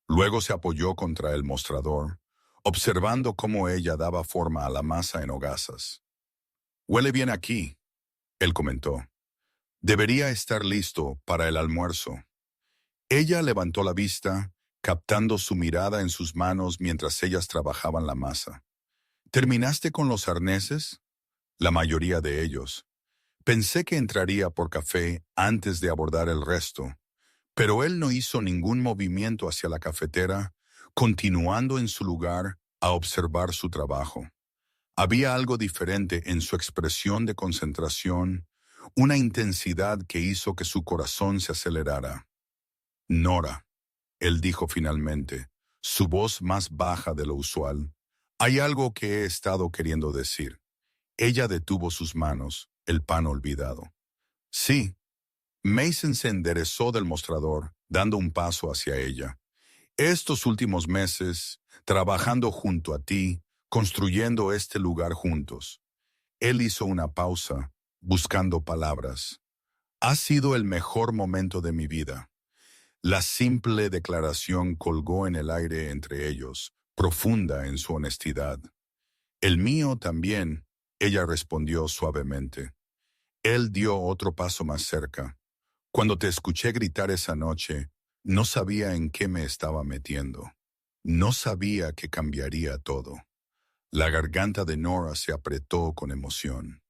Luego se apoyó contra el mostrador, observando cómo ella daba forma a la masa en hogazas. «Huele bien aquí», él comentó. «Debería estar listo para el almuerzo». Ella levantó la vista, captando su mirada en sus manos mientras ellas trabajaban la masa. «¿Terminaste con los arneses?» «La mayoría de ellos. Pensé que entraría por café antes de abordar el resto». Pero él no hizo ningún movimiento hacia la cafetera, continuando en su lugar a observar su trabajo. Había algo diferente en su expresión de concentración, una intensidad que hizo que su corazón se acelerara. «Nora», él dijo finalmente, su voz más baja de lo usual, «hay algo que he estado queriendo decir». Ella detuvo sus manos, el pan olvidado. «Sí». Mason se enderezó del mostrador, dando un paso hacia ella. «Estos últimos meses, trabajando junto a ti, construyendo este lugar juntos». Él hizo una pausa, buscando palabras. «Ha sido el mejor momento de mi vida». La simple declaración colgó en el aire entre ellos, profunda en su honestidad. «El mío también», ella respondió suavemente. Él dio otro paso más cerca. «Cuando te escuché gritar esa noche, no sabía en qué me estaba metiendo. No sabía que cambiaría todo». La garganta de Nora se apretó con emoción.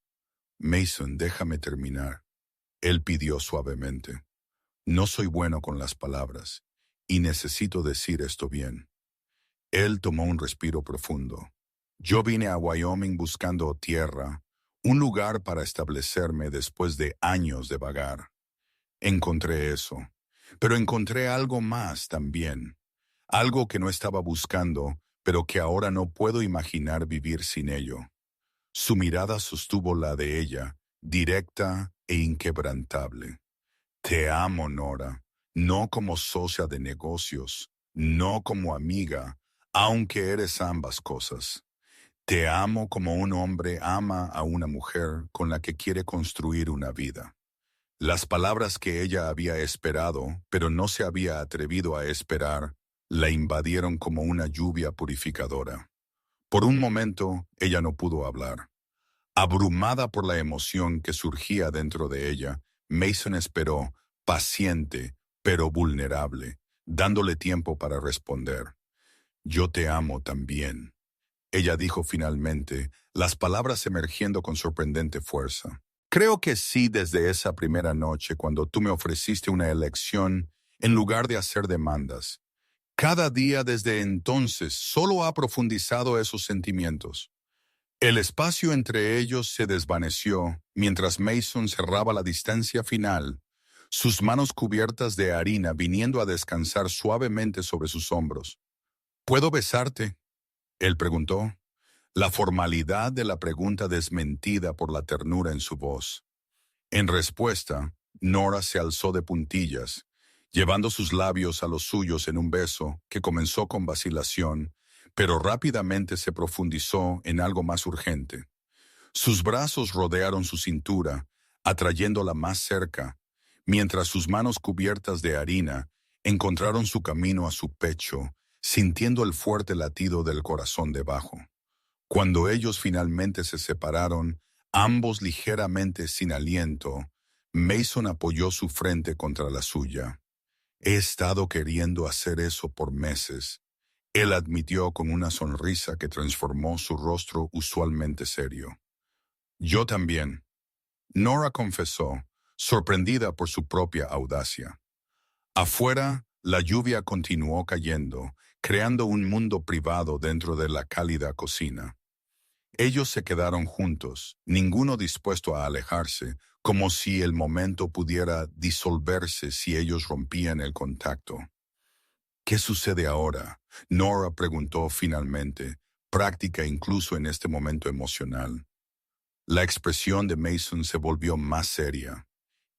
«Mason, déjame terminar», él pidió suavemente. «No soy bueno con las palabras, y necesito decir esto bien». Él tomó un respiro profundo. «Yo vine a Wyoming buscando tierra, un lugar para establecerme después de años de vagar. Encontré eso, pero encontré algo más también, algo que no estaba buscando, pero que ahora no puedo imaginar vivir sin ello». Su mirada sostuvo la de ella, directa e inquebrantable. «Te amo, Nora, no como socia de negocios, no como amiga, aunque eres ambas cosas. Te amo como un hombre ama a una mujer con la que quiere construir una vida». Las palabras que ella había esperado, pero no se había atrevido a esperar, la invadieron como una lluvia purificadora. Por un momento, ella no pudo hablar. Abrumada por la emoción que surgía dentro de ella, Mason esperó, paciente, pero vulnerable, dándole tiempo para responder. «Yo te amo también», ella dijo finalmente, las palabras emergiendo con sorprendente fuerza. «Creo que sí desde esa primera noche cuando tú me ofreciste una elección en lugar de hacer demandas. Cada día desde entonces solo ha profundizado esos sentimientos». El espacio entre ellos se desvaneció mientras Mason cerraba la distancia final, sus manos cubiertas de harina viniendo a descansar suavemente sobre sus hombros. «¿Puedo besarte?», él preguntó, la formalidad de la pregunta desmentida por la ternura en su voz. En respuesta, Nora se alzó de puntillas, llevando sus labios a los suyos en un beso que comenzó con vacilación, pero rápidamente se profundizó en algo más urgente. Sus brazos rodearon su cintura, atrayéndola más cerca, mientras sus manos cubiertas de harina encontraron su camino a su pecho, sintiendo el fuerte latido del corazón debajo. Cuando ellos finalmente se separaron, ambos ligeramente sin aliento, Mason apoyó su frente contra la suya. «He estado queriendo hacer eso por meses», él admitió con una sonrisa que transformó su rostro usualmente serio. «Yo también», Nora confesó, sorprendida por su propia audacia. Afuera, la lluvia continuó cayendo, creando un mundo privado dentro de la cálida cocina. Ellos se quedaron juntos, ninguno dispuesto a alejarse, como si el momento pudiera disolverse si ellos rompían el contacto. «¿Qué sucede ahora?», Nora preguntó finalmente, práctica incluso en este momento emocional. La expresión de Mason se volvió más seria.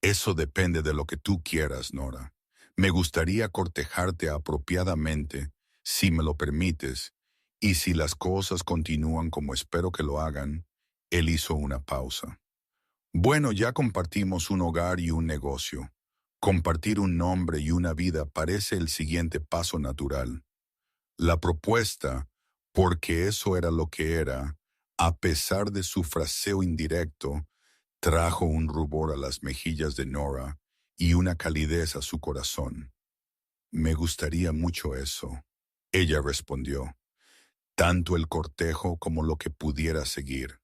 «Eso depende de lo que tú quieras, Nora. Me gustaría cortejarte apropiadamente, si me lo permites, y si las cosas continúan como espero que lo hagan. Él hizo una pausa. Bueno, ya compartimos un hogar y un negocio. Compartir un nombre y una vida parece el siguiente paso natural. La propuesta, porque eso era lo que era, a pesar de su fraseo indirecto, trajo un rubor a las mejillas de Nora y una calidez a su corazón. Me gustaría mucho eso, ella respondió, tanto el cortejo como lo que pudiera seguir.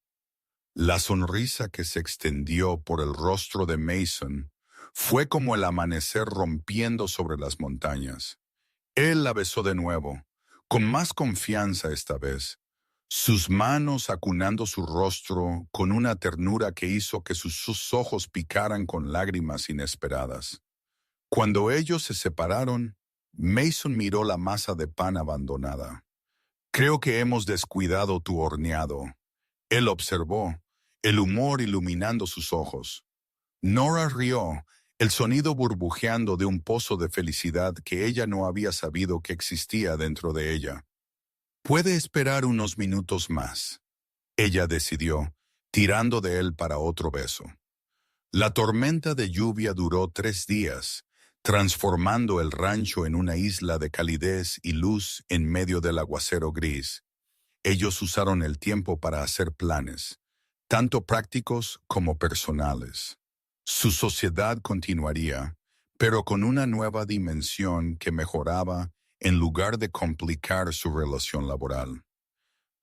La sonrisa que se extendió por el rostro de Mason fue como el amanecer rompiendo sobre las montañas. Él la besó de nuevo, con más confianza esta vez, sus manos acunando su rostro con una ternura que hizo que sus ojos picaran con lágrimas inesperadas. Cuando ellos se separaron, Mason miró la masa de pan abandonada. Creo que hemos descuidado tu horneado. Él observó, el humor iluminando sus ojos. Nora rió, el sonido burbujeando de un pozo de felicidad que ella no había sabido que existía dentro de ella. Puede esperar unos minutos más, ella decidió, tirando de él para otro beso. La tormenta de lluvia duró 3 días, transformando el rancho en una isla de calidez y luz en medio del aguacero gris. Ellos usaron el tiempo para hacer planes, tanto prácticos como personales. Su sociedad continuaría, pero con una nueva dimensión que mejoraba en lugar de complicar su relación laboral.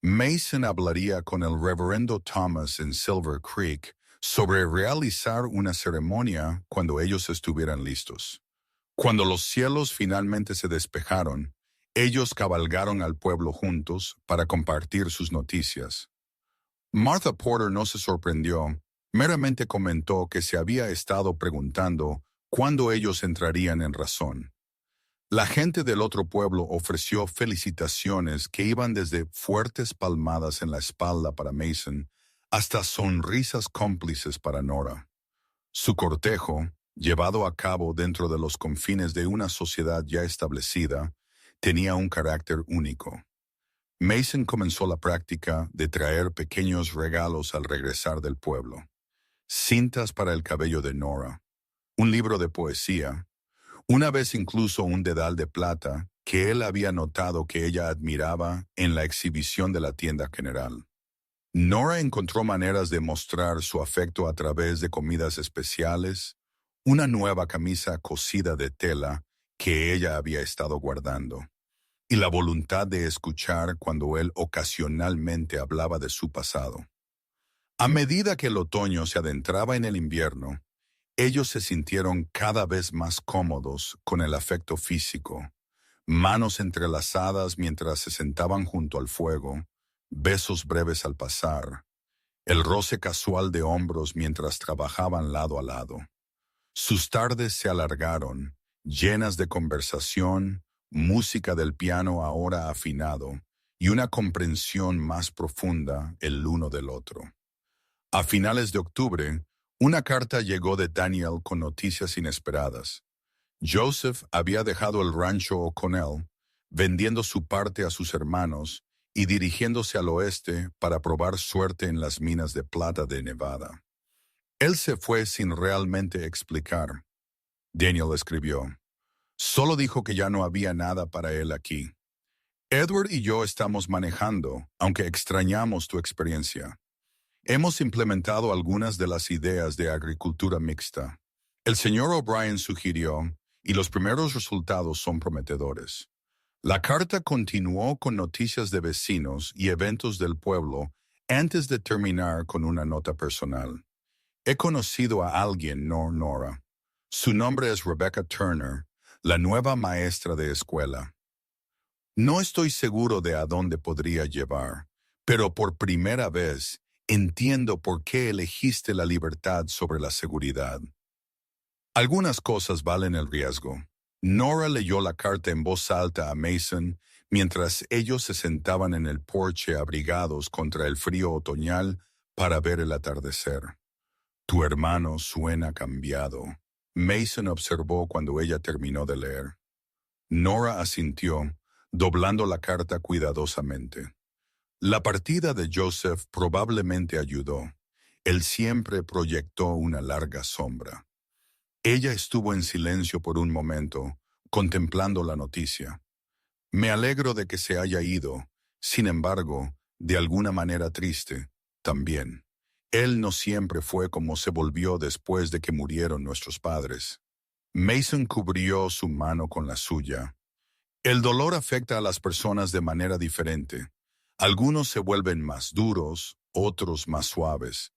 Mason hablaría con el reverendo Thomas en Silver Creek sobre realizar una ceremonia cuando ellos estuvieran listos. Cuando los cielos finalmente se despejaron, ellos cabalgaron al pueblo juntos para compartir sus noticias. Martha Porter no se sorprendió, meramente comentó que se había estado preguntando cuándo ellos entrarían en razón. La gente del otro pueblo ofreció felicitaciones que iban desde fuertes palmadas en la espalda para Mason hasta sonrisas cómplices para Nora. Su cortejo, llevado a cabo dentro de los confines de una sociedad ya establecida, tenía un carácter único. Mason comenzó la práctica de traer pequeños regalos al regresar del pueblo. Cintas para el cabello de Nora, un libro de poesía, una vez incluso un dedal de plata que él había notado que ella admiraba en la exhibición de la tienda general. Nora encontró maneras de mostrar su afecto a través de comidas especiales, una nueva camisa cosida de tela que ella había estado guardando, y la voluntad de escuchar cuando él ocasionalmente hablaba de su pasado. A medida que el otoño se adentraba en el invierno, ellos se sintieron cada vez más cómodos con el afecto físico, manos entrelazadas mientras se sentaban junto al fuego, besos breves al pasar, el roce casual de hombros mientras trabajaban lado a lado. Sus tardes se alargaron, llenas de conversación, música del piano ahora afinado y una comprensión más profunda el uno del otro. A finales de octubre, una carta llegó de Daniel con noticias inesperadas. Joseph había dejado el rancho O'Connell, vendiendo su parte a sus hermanos y dirigiéndose al oeste para probar suerte en las minas de plata de Nevada. Él se fue sin realmente explicar. Daniel escribió. Solo dijo que ya no había nada para él aquí. Edward y yo estamos manejando, aunque extrañamos tu experiencia. Hemos implementado algunas de las ideas de agricultura mixta. El señor O'Brien sugirió, y los primeros resultados son prometedores. La carta continuó con noticias de vecinos y eventos del pueblo antes de terminar con una nota personal. He conocido a alguien, Nora. Su nombre es Rebecca Turner, la nueva maestra de escuela. No estoy seguro de a dónde podría llevar, pero por primera vez entiendo por qué elegiste la libertad sobre la seguridad. Algunas cosas valen el riesgo. Nora leyó la carta en voz alta a Mason mientras ellos se sentaban en el porche abrigados contra el frío otoñal para ver el atardecer. Tu hermano suena cambiado, Mason observó cuando ella terminó de leer. Nora asintió, doblando la carta cuidadosamente. La partida de Joseph probablemente ayudó. Él siempre proyectó una larga sombra. Ella estuvo en silencio por un momento, contemplando la noticia. Me alegro de que se haya ido, sin embargo, de alguna manera triste, también. Él no siempre fue como se volvió después de que murieron nuestros padres. Mason cubrió su mano con la suya. El dolor afecta a las personas de manera diferente. Algunos se vuelven más duros, otros más suaves,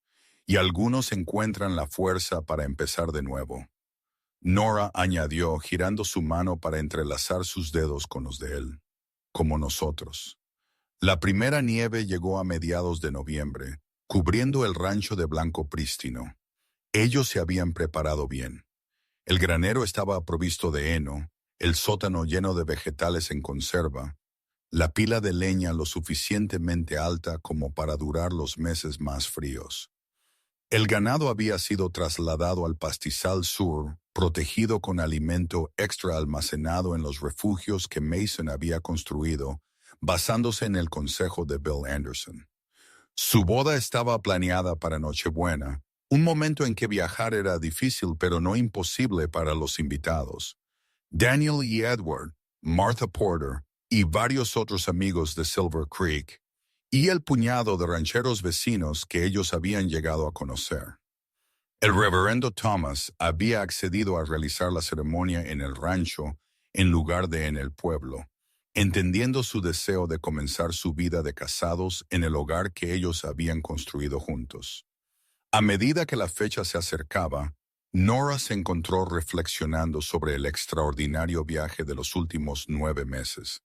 y algunos encuentran la fuerza para empezar de nuevo. Nora añadió, girando su mano para entrelazar sus dedos con los de él, como nosotros. La primera nieve llegó a mediados de noviembre, cubriendo el rancho de blanco prístino. Ellos se habían preparado bien. El granero estaba provisto de heno, el sótano lleno de vegetales en conserva, la pila de leña lo suficientemente alta como para durar los meses más fríos. El ganado había sido trasladado al pastizal sur, protegido con alimento extra almacenado en los refugios que Mason había construido, basándose en el consejo de Bill Anderson. Su boda estaba planeada para Nochebuena, un momento en que viajar era difícil pero no imposible para los invitados. Daniel y Edward, Martha Porter y varios otros amigos de Silver Creek, y el puñado de rancheros vecinos que ellos habían llegado a conocer. El reverendo Thomas había accedido a realizar la ceremonia en el rancho en lugar de en el pueblo, entendiendo su deseo de comenzar su vida de casados en el hogar que ellos habían construido juntos. A medida que la fecha se acercaba, Nora se encontró reflexionando sobre el extraordinario viaje de los últimos 9 meses.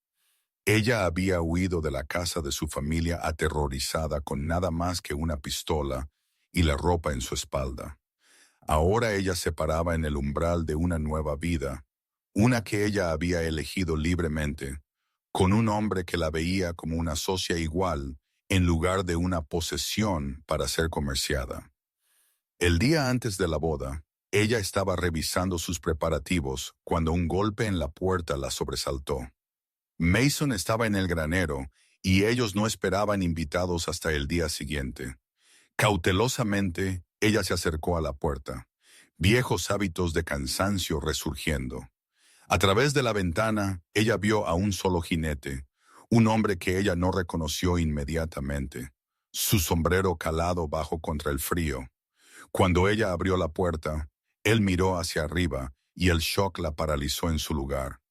Ella había huido de la casa de su familia aterrorizada con nada más que una pistola y la ropa en su espalda. Ahora ella se paraba en el umbral de una nueva vida, una que ella había elegido libremente, con un hombre que la veía como una socia igual en lugar de una posesión para ser comerciada. El día antes de la boda, ella estaba revisando sus preparativos cuando un golpe en la puerta la sobresaltó. Mason estaba en el granero y ellos no esperaban invitados hasta el día siguiente. Cautelosamente, ella se acercó a la puerta, viejos hábitos de cansancio resurgiendo. A través de la ventana, ella vio a un solo jinete, un hombre que ella no reconoció inmediatamente, su sombrero calado bajo contra el frío. Cuando ella abrió la puerta, él miró hacia arriba y el shock la paralizó en su lugar.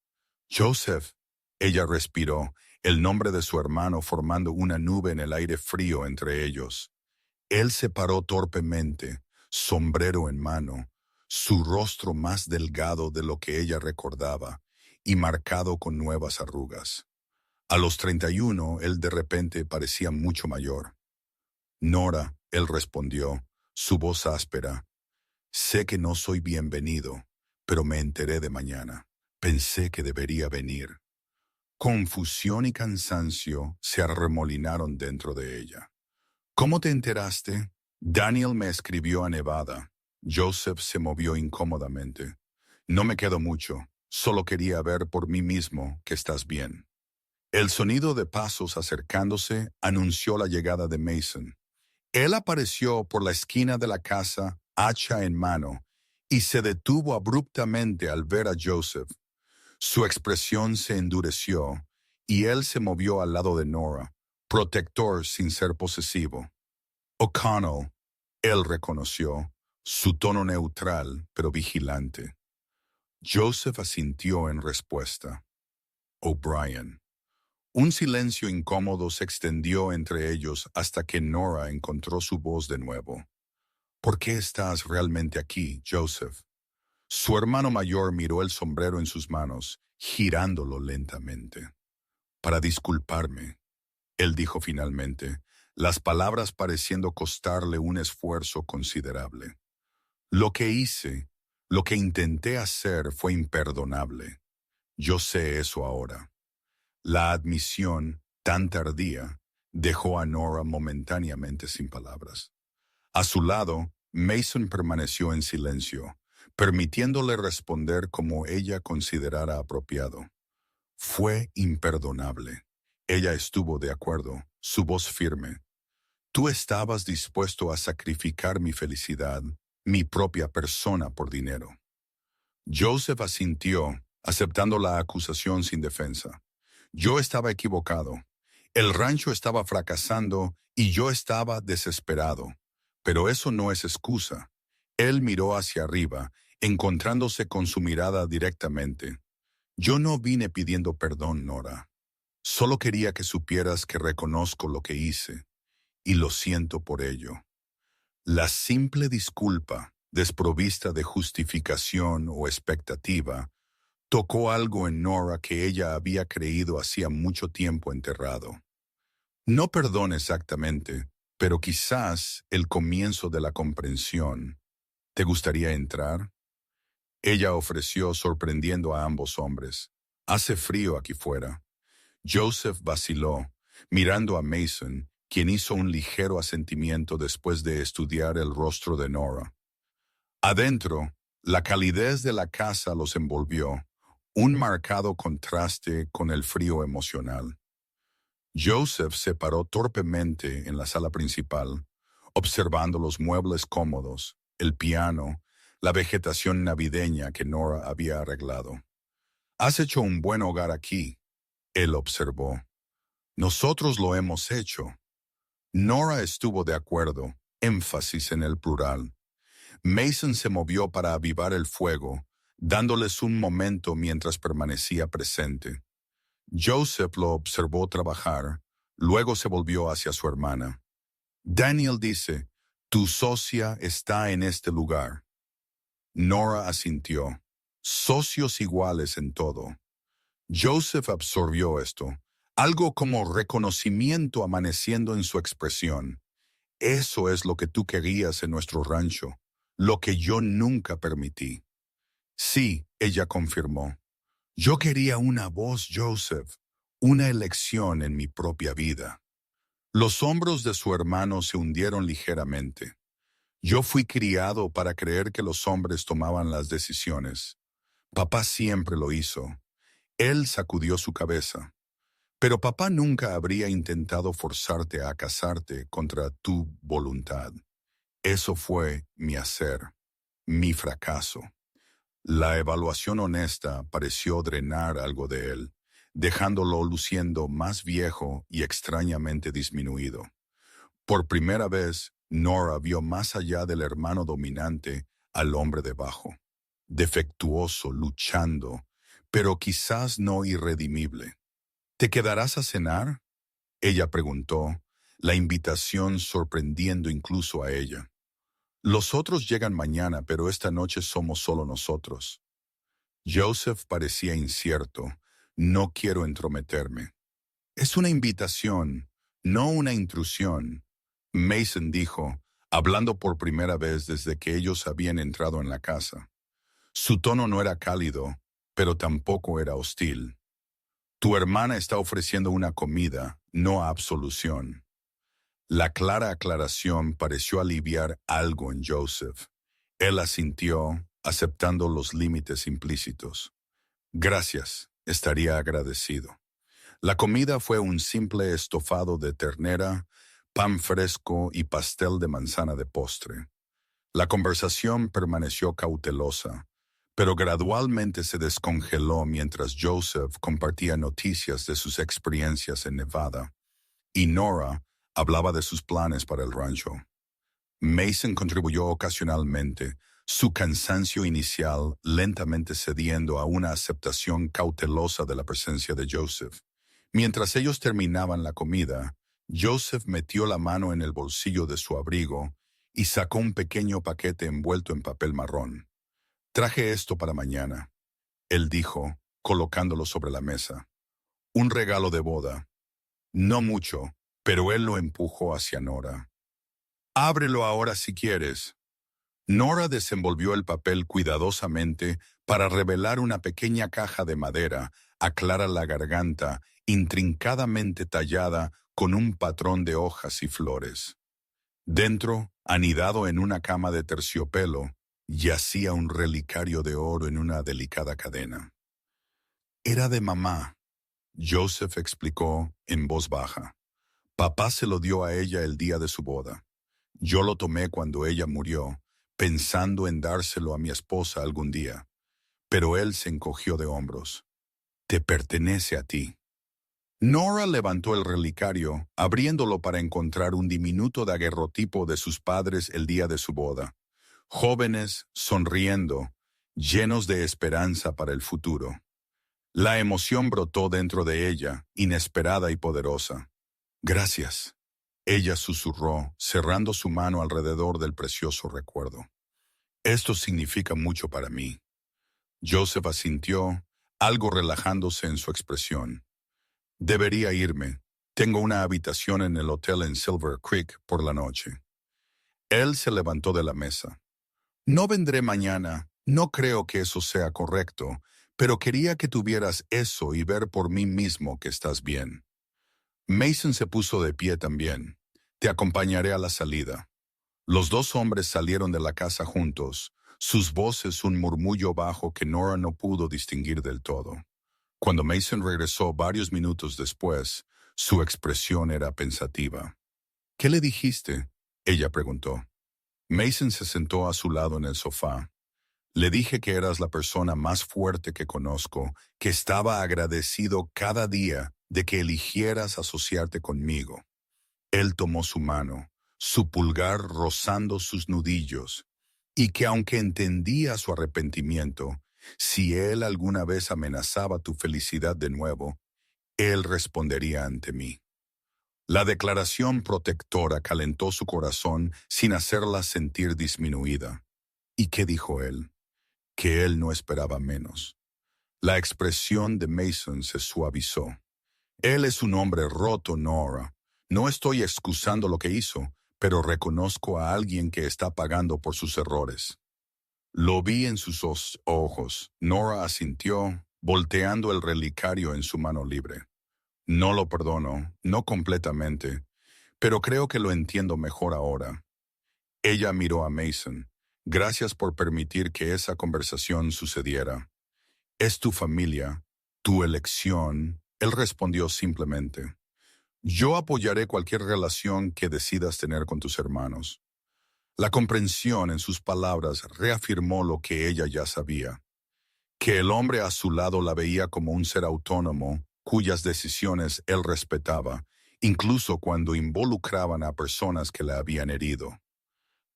Joseph, ella respiró, el nombre de su hermano formando una nube en el aire frío entre ellos. Él se paró torpemente, sombrero en mano, su rostro más delgado de lo que ella recordaba y marcado con nuevas arrugas. A los 31, él de repente parecía mucho mayor. Nora, él respondió, su voz áspera. Sé que no soy bienvenido, pero me enteré de mañana. Pensé que debería venir. Confusión y cansancio se arremolinaron dentro de ella. ¿Cómo te enteraste? Daniel me escribió a Nevada. Joseph se movió incómodamente. No me quedo mucho. Solo quería ver por mí mismo que estás bien. El sonido de pasos acercándose anunció la llegada de Mason. Él apareció por la esquina de la casa, hacha en mano, y se detuvo abruptamente al ver a Joseph. Su expresión se endureció, y él se movió al lado de Nora, protector sin ser posesivo. O'Connell, él reconoció, su tono neutral pero vigilante. Joseph asintió en respuesta. O'Brien. Un silencio incómodo se extendió entre ellos hasta que Nora encontró su voz de nuevo. ¿Por qué estás realmente aquí, Joseph? Su hermano mayor miró el sombrero en sus manos, girándolo lentamente. Para disculparme, él dijo finalmente, las palabras pareciendo costarle un esfuerzo considerable. Lo que hice, lo que intenté hacer fue imperdonable. Yo sé eso ahora. La admisión, tan tardía, dejó a Nora momentáneamente sin palabras. A su lado, Mason permaneció en silencio, permitiéndole responder como ella considerara apropiado. Fue imperdonable. Ella estuvo de acuerdo, su voz firme. Tú estabas dispuesto a sacrificar mi felicidad, mi propia persona por dinero. Joseph asintió, aceptando la acusación sin defensa. Yo estaba equivocado. El rancho estaba fracasando y yo estaba desesperado. Pero eso no es excusa. Él miró hacia arriba, encontrándose con su mirada directamente. Yo no vine pidiendo perdón, Nora. Solo quería que supieras que reconozco lo que hice, y lo siento por ello. La simple disculpa, desprovista de justificación o expectativa, tocó algo en Nora que ella había creído hacía mucho tiempo enterrado. No perdón exactamente, pero quizás el comienzo de la comprensión. ¿Te gustaría entrar? Ella ofreció, sorprendiendo a ambos hombres. Hace frío aquí fuera. Joseph vaciló, mirando a Mason, quien hizo un ligero asentimiento después de estudiar el rostro de Nora. Adentro, la calidez de la casa los envolvió, un marcado contraste con el frío emocional. Joseph se paró torpemente en la sala principal, observando los muebles cómodos, el piano, la vegetación navideña que Nora había arreglado. «Has hecho un buen hogar aquí», él observó. «Nosotros lo hemos hecho». Nora estuvo de acuerdo, énfasis en el plural. Mason se movió para avivar el fuego, dándoles un momento mientras permanecía presente. Joseph lo observó trabajar, luego se volvió hacia su hermana. «Daniel dice, tu socia está en este lugar». Nora asintió. Socios iguales en todo. Joseph absorbió esto, algo como reconocimiento amaneciendo en su expresión. Eso es lo que tú querías en nuestro rancho, lo que yo nunca permití. Sí, ella confirmó. Yo quería una voz, Joseph, una elección en mi propia vida. Los hombros de su hermano se hundieron ligeramente. Yo fui criado para creer que los hombres tomaban las decisiones. Papá siempre lo hizo. Él sacudió su cabeza. Pero papá nunca habría intentado forzarte a casarte contra tu voluntad. Eso fue mi hacer, mi fracaso. La evaluación honesta pareció drenar algo de él, dejándolo luciendo más viejo y extrañamente disminuido. Por primera vez, Nora vio más allá del hermano dominante al hombre debajo, defectuoso, luchando, pero quizás no irredimible. ¿Te quedarás a cenar?, ella preguntó, la invitación sorprendiendo incluso a ella. Los otros llegan mañana, pero esta noche somos solo nosotros. Joseph parecía incierto. No quiero entrometerme. Es una invitación, no una intrusión, Mason dijo, hablando por primera vez desde que ellos habían entrado en la casa. Su tono no era cálido, pero tampoco era hostil. Tu hermana está ofreciendo una comida, no absolución. La clara aclaración pareció aliviar algo en Joseph. Él asintió, aceptando los límites implícitos. Gracias, estaría agradecido. La comida fue un simple estofado de ternera, pan fresco y pastel de manzana de postre. La conversación permaneció cautelosa, pero gradualmente se descongeló mientras Joseph compartía noticias de sus experiencias en Nevada, y Nora hablaba de sus planes para el rancho. Mason contribuyó ocasionalmente, su cansancio inicial lentamente cediendo a una aceptación cautelosa de la presencia de Joseph. Mientras ellos terminaban la comida, Joseph metió la mano en el bolsillo de su abrigo y sacó un pequeño paquete envuelto en papel marrón. «Traje esto para mañana», él dijo, colocándolo sobre la mesa. «Un regalo de boda. No mucho, pero él lo empujó hacia Nora. «Ábrelo ahora si quieres». Nora desenvolvió el papel cuidadosamente para revelar una pequeña caja de madera, a clara la garganta, intrincadamente tallada con un patrón de hojas y flores. Dentro, anidado en una cama de terciopelo, yacía un relicario de oro en una delicada cadena. Era de mamá, Joseph explicó en voz baja. Papá se lo dio a ella el día de su boda. Yo lo tomé cuando ella murió, pensando en dárselo a mi esposa algún día. Pero él se encogió de hombros. Te pertenece a ti. Nora levantó el relicario, abriéndolo para encontrar un diminuto daguerrotipo de sus padres el día de su boda. Jóvenes, sonriendo, llenos de esperanza para el futuro. La emoción brotó dentro de ella, inesperada y poderosa. Gracias, ella susurró, cerrando su mano alrededor del precioso recuerdo. Esto significa mucho para mí. Joseph asintió, algo relajándose en su expresión. Debería irme. Tengo una habitación en el hotel en Silver Creek por la noche. Él se levantó de la mesa. No vendré mañana, no creo que eso sea correcto, pero quería que tuvieras eso y ver por mí mismo que estás bien. Mason se puso de pie también. Te acompañaré a la salida. Los dos hombres salieron de la casa juntos, sus voces un murmullo bajo que Nora no pudo distinguir del todo. Cuando Mason regresó varios minutos después, su expresión era pensativa. ¿Qué le dijiste?, ella preguntó. Mason se sentó a su lado en el sofá. Le dije que eras la persona más fuerte que conozco, que estaba agradecido cada día de que eligieras asociarte conmigo. Él tomó su mano, su pulgar rozando sus nudillos, y que aunque entendía su arrepentimiento, si él alguna vez amenazaba tu felicidad de nuevo, él respondería ante mí. La declaración protectora calentó su corazón sin hacerla sentir disminuida. ¿Y qué dijo él? Que él no esperaba menos. La expresión de Mason se suavizó. Él es un hombre roto, Nora. No estoy excusando lo que hizo, pero reconozco a alguien que está pagando por sus errores. Lo vi en sus ojos. Nora asintió, volteando el relicario en su mano libre. No lo perdono, no completamente, pero creo que lo entiendo mejor ahora. Ella miró a Mason. Gracias por permitir que esa conversación sucediera. Es tu familia, tu elección. Él respondió simplemente. Yo apoyaré cualquier relación que decidas tener con tus hermanos. La comprensión en sus palabras reafirmó lo que ella ya sabía, que el hombre a su lado la veía como un ser autónomo, cuyas decisiones él respetaba, incluso cuando involucraban a personas que la habían herido.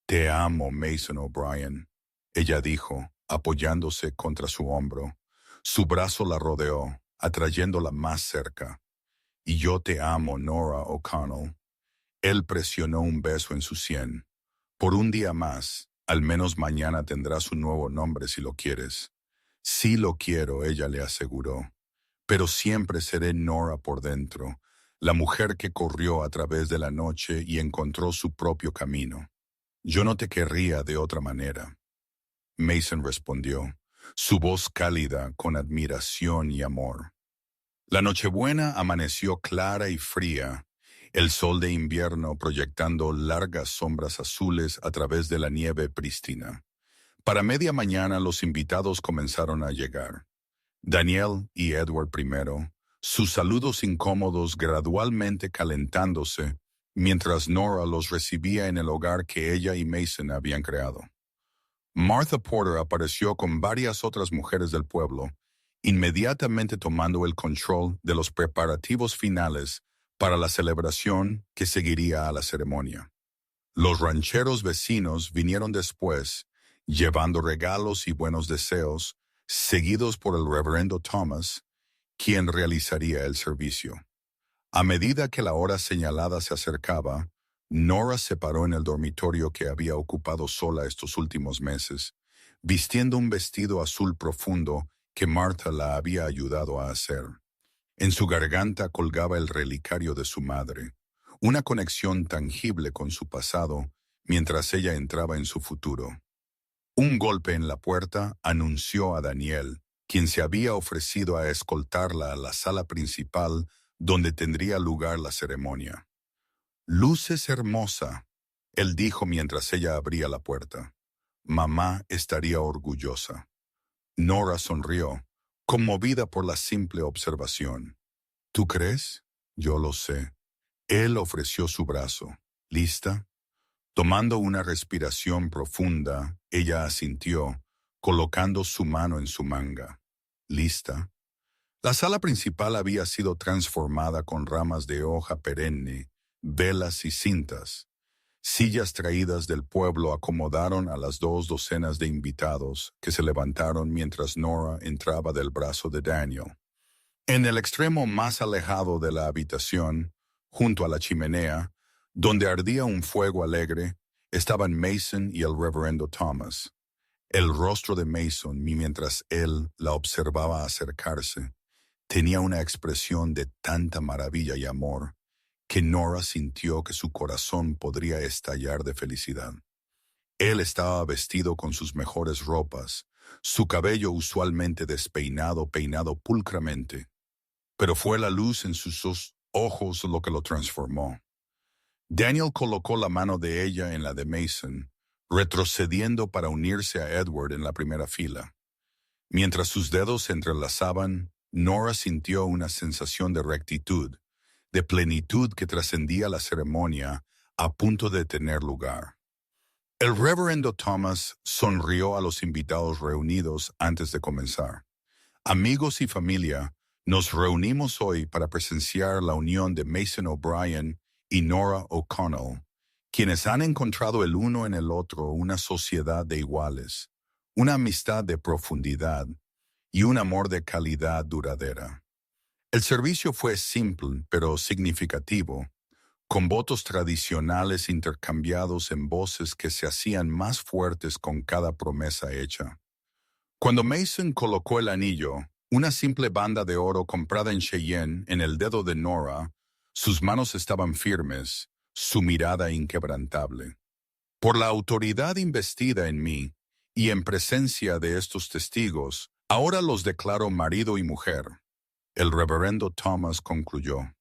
Te amo, Mason O'Brien, ella dijo, apoyándose contra su hombro. Su brazo la rodeó, atrayéndola más cerca. Y yo te amo, Nora O'Connell. Él presionó un beso en su sien. Por un día más, al menos mañana tendrás un nuevo nombre si lo quieres. Sí lo quiero, ella le aseguró. Pero siempre seré Nora por dentro, la mujer que corrió a través de la noche y encontró su propio camino. Yo no te querría de otra manera. Mason respondió, su voz cálida con admiración y amor. La Nochebuena amaneció clara y fría, el sol de invierno proyectando largas sombras azules a través de la nieve prístina. Para media mañana los invitados comenzaron a llegar. Daniel y Edward primero, sus saludos incómodos gradualmente calentándose, mientras Nora los recibía en el hogar que ella y Mason habían creado. Martha Porter apareció con varias otras mujeres del pueblo, inmediatamente tomando el control de los preparativos finales para la celebración que seguiría a la ceremonia. Los rancheros vecinos vinieron después, llevando regalos y buenos deseos, seguidos por el reverendo Thomas, quien realizaría el servicio. A medida que la hora señalada se acercaba, Nora se paró en el dormitorio que había ocupado sola estos últimos meses, vistiendo un vestido azul profundo que Martha la había ayudado a hacer. En su garganta colgaba el relicario de su madre, una conexión tangible con su pasado mientras ella entraba en su futuro. Un golpe en la puerta anunció a Daniel, quien se había ofrecido a escoltarla a la sala principal donde tendría lugar la ceremonia. «Luces hermosa», él dijo mientras ella abría la puerta. mamá estaría orgullosa. Nora sonrió, conmovida por la simple observación. ¿Tú crees? Yo lo sé. Él ofreció su brazo. ¿Lista? Tomando una respiración profunda, ella asintió, colocando su mano en su manga. ¿Lista? La sala principal había sido transformada con ramas de hoja perenne, velas y cintas. Sillas traídas del pueblo acomodaron a las 2 docenas de invitados que se levantaron mientras Nora entraba del brazo de Daniel. En el extremo más alejado de la habitación, junto a la chimenea, donde ardía un fuego alegre, estaban Mason y el reverendo Thomas. El rostro de Mason, mientras él la observaba acercarse, tenía una expresión de tanta maravilla y amor que Nora sintió que su corazón podría estallar de felicidad. Él estaba vestido con sus mejores ropas, su cabello usualmente despeinado, peinado pulcramente, pero fue la luz en sus ojos lo que lo transformó. Daniel colocó la mano de ella en la de Mason, retrocediendo para unirse a Edward en la primera fila. Mientras sus dedos se entrelazaban, Nora sintió una sensación de rectitud, de plenitud que trascendía la ceremonia a punto de tener lugar. El reverendo Thomas sonrió a los invitados reunidos antes de comenzar. Amigos y familia, nos reunimos hoy para presenciar la unión de Mason O'Brien y Nora O'Connell, quienes han encontrado el uno en el otro una sociedad de iguales, una amistad de profundidad y un amor de calidad duradera. El servicio fue simple pero significativo, con votos tradicionales intercambiados en voces que se hacían más fuertes con cada promesa hecha. Cuando Mason colocó el anillo, una simple banda de oro comprada en Cheyenne, en el dedo de Nora, sus manos estaban firmes, su mirada inquebrantable. Por la autoridad investida en mí, y en presencia de estos testigos, ahora los declaro marido y mujer. El reverendo Thomas concluyó,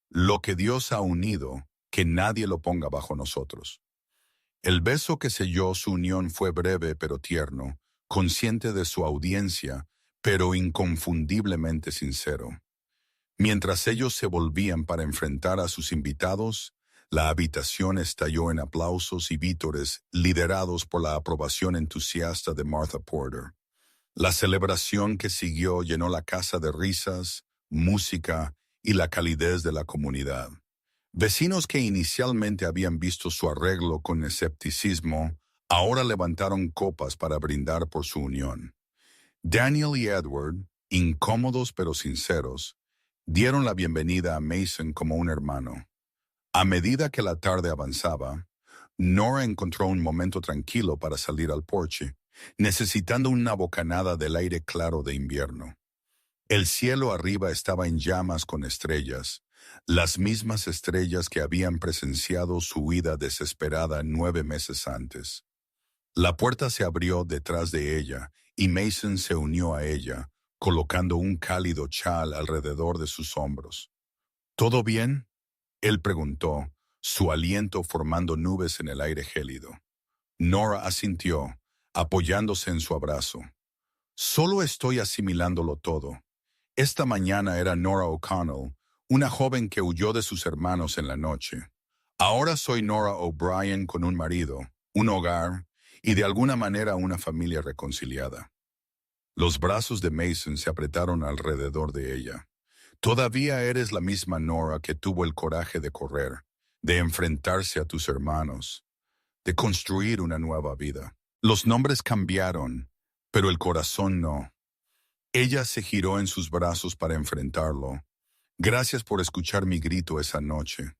lo que Dios ha unido, que nadie lo ponga bajo nosotros. El beso que selló su unión fue breve pero tierno, consciente de su audiencia, pero inconfundiblemente sincero. Mientras ellos se volvían para enfrentar a sus invitados, la habitación estalló en aplausos y vítores liderados por la aprobación entusiasta de Martha Porter. La celebración que siguió llenó la casa de risas, música y la calidez de la comunidad. Vecinos que inicialmente habían visto su arreglo con escepticismo, ahora levantaron copas para brindar por su unión. Daniel y Edward, incómodos pero sinceros, dieron la bienvenida a Mason como un hermano. A medida que la tarde avanzaba, Nora encontró un momento tranquilo para salir al porche, necesitando una bocanada del aire claro de invierno. El cielo arriba estaba en llamas con estrellas, las mismas estrellas que habían presenciado su huida desesperada 9 meses antes. La puerta se abrió detrás de ella y Mason se unió a ella, colocando un cálido chal alrededor de sus hombros. ¿Todo bien?, él preguntó, su aliento formando nubes en el aire gélido. Nora asintió, apoyándose en su abrazo. Solo estoy asimilándolo todo. Esta mañana era Nora O'Connell, una joven que huyó de sus hermanos en la noche. Ahora soy Nora O'Brien con un marido, un hogar y de alguna manera una familia reconciliada. Los brazos de Mason se apretaron alrededor de ella. Todavía eres la misma Nora que tuvo el coraje de correr, de enfrentarse a tus hermanos, de construir una nueva vida. Los nombres cambiaron, pero el corazón no. Ella se giró en sus brazos para enfrentarlo. Gracias por escuchar mi grito esa noche,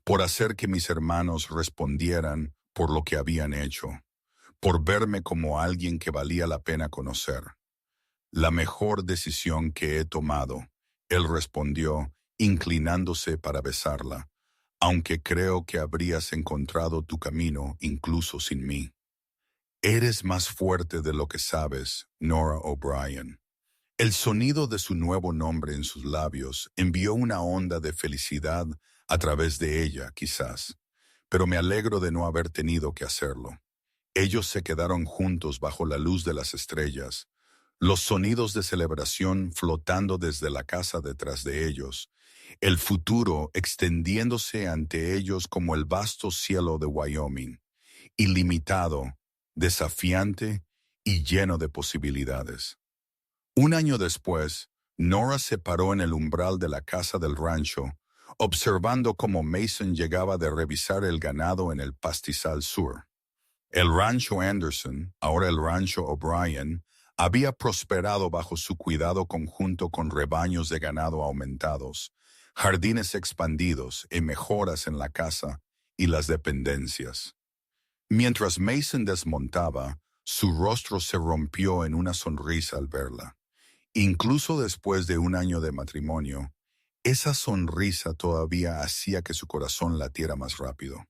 por hacer que mis hermanos respondieran por lo que habían hecho, por verme como alguien que valía la pena conocer. La mejor decisión que he tomado, él respondió, inclinándose para besarla, aunque creo que habrías encontrado tu camino incluso sin mí. Eres más fuerte de lo que sabes, Nora O'Brien. El sonido de su nuevo nombre en sus labios envió una onda de felicidad a través de ella, quizás, pero me alegro de no haber tenido que hacerlo. Ellos se quedaron juntos bajo la luz de las estrellas, los sonidos de celebración flotando desde la casa detrás de ellos, el futuro extendiéndose ante ellos como el vasto cielo de Wyoming, ilimitado, desafiante y lleno de posibilidades. Un año después, Nora se paró en el umbral de la casa del rancho, observando cómo Mason llegaba de revisar el ganado en el pastizal sur. El rancho Anderson, ahora el rancho O'Brien, había prosperado bajo su cuidado conjunto con rebaños de ganado aumentados, jardines expandidos y mejoras en la casa y las dependencias. Mientras Mason desmontaba, su rostro se rompió en una sonrisa al verla. Incluso después de un año de matrimonio, esa sonrisa todavía hacía que su corazón latiera más rápido.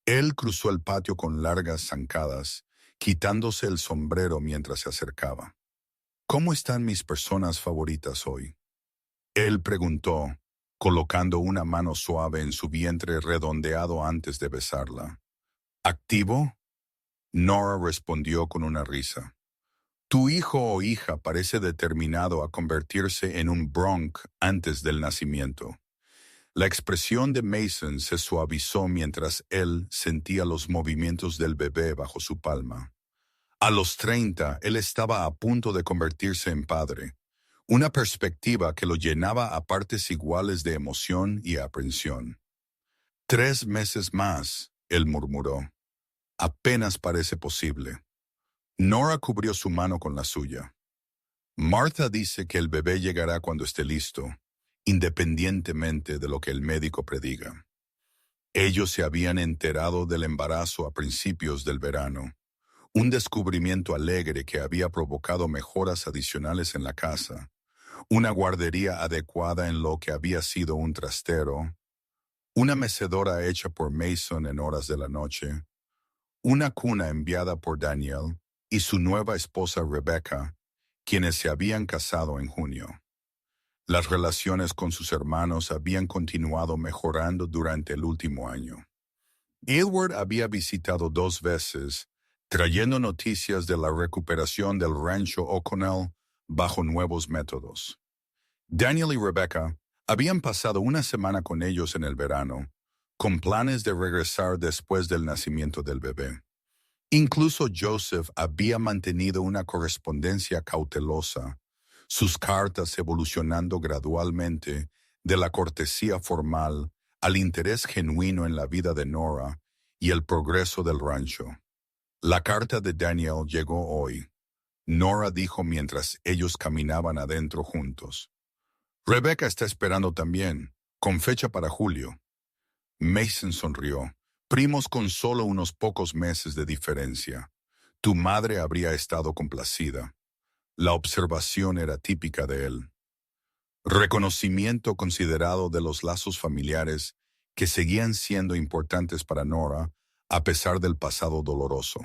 Él cruzó el patio con largas zancadas, quitándose el sombrero mientras se acercaba. ¿Cómo están mis personas favoritas hoy? Él preguntó, colocando una mano suave en su vientre redondeado antes de besarla. ¿Activo? Nora respondió con una risa. Tu hijo o hija parece determinado a convertirse en un bronc antes del nacimiento. La expresión de Mason se suavizó mientras él sentía los movimientos del bebé bajo su palma. A los 30, él estaba a punto de convertirse en padre, una perspectiva que lo llenaba a partes iguales de emoción y aprensión. 3 meses más, él murmuró. Apenas parece posible. Nora cubrió su mano con la suya. Martha dice que el bebé llegará cuando esté listo, independientemente de lo que el médico prediga. Ellos se habían enterado del embarazo a principios del verano, un descubrimiento alegre que había provocado mejoras adicionales en la casa, una guardería adecuada en lo que había sido un trastero, una mecedora hecha por Mason en horas de la noche, una cuna enviada por Daniel y su nueva esposa Rebecca, quienes se habían casado en junio. Las relaciones con sus hermanos habían continuado mejorando durante el último año. Edward había visitado 2 veces, trayendo noticias de la recuperación del rancho O'Connell bajo nuevos métodos. Daniel y Rebecca habían pasado una semana con ellos en el verano, con planes de regresar después del nacimiento del bebé. Incluso Joseph había mantenido una correspondencia cautelosa, sus cartas evolucionando gradualmente de la cortesía formal al interés genuino en la vida de Nora y el progreso del rancho. La carta de Daniel llegó hoy, Nora dijo mientras ellos caminaban adentro juntos. Rebecca está esperando también, con fecha para julio. Mason sonrió. Primos con solo unos pocos meses de diferencia. Tu madre habría estado complacida. La observación era típica de él. Reconocimiento considerado de los lazos familiares que seguían siendo importantes para Nora a pesar del pasado doloroso.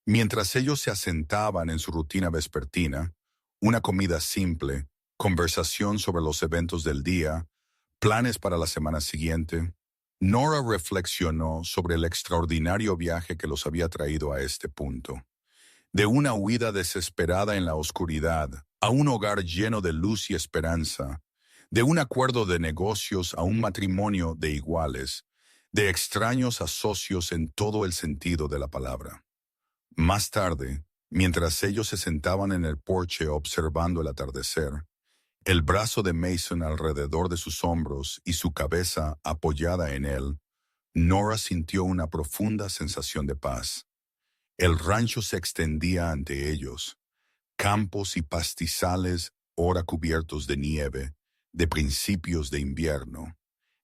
Mientras ellos se asentaban en su rutina vespertina, una comida simple, conversación sobre los eventos del día, planes para la semana siguiente, Nora reflexionó sobre el extraordinario viaje que los había traído a este punto. De una huida desesperada en la oscuridad a un hogar lleno de luz y esperanza, de un acuerdo de negocios a un matrimonio de iguales, de extraños a socios en todo el sentido de la palabra. Más tarde, mientras ellos se sentaban en el porche observando el atardecer, el brazo de Mason alrededor de sus hombros y su cabeza apoyada en él, Nora sintió una profunda sensación de paz. El rancho se extendía ante ellos, campos y pastizales ora cubiertos de nieve, de principios de invierno,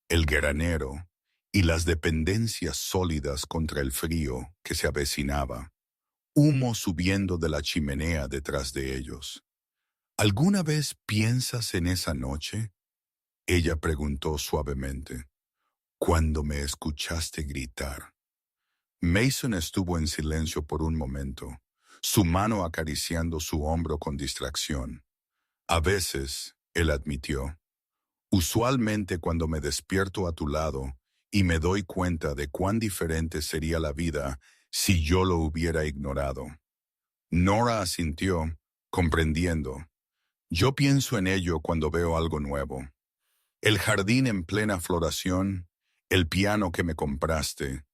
el granero y las dependencias sólidas contra el frío que se avecinaba, humo subiendo de la chimenea detrás de ellos. ¿Alguna vez piensas en esa noche? Ella preguntó suavemente, cuando me escuchaste gritar. Mason estuvo en silencio por un momento, su mano acariciando su hombro con distracción. A veces, él admitió, usualmente cuando me despierto a tu lado y me doy cuenta de cuán diferente sería la vida si yo lo hubiera ignorado. Nora asintió, comprendiendo. Yo pienso en ello cuando veo algo nuevo. El jardín en plena floración, el piano que me compraste,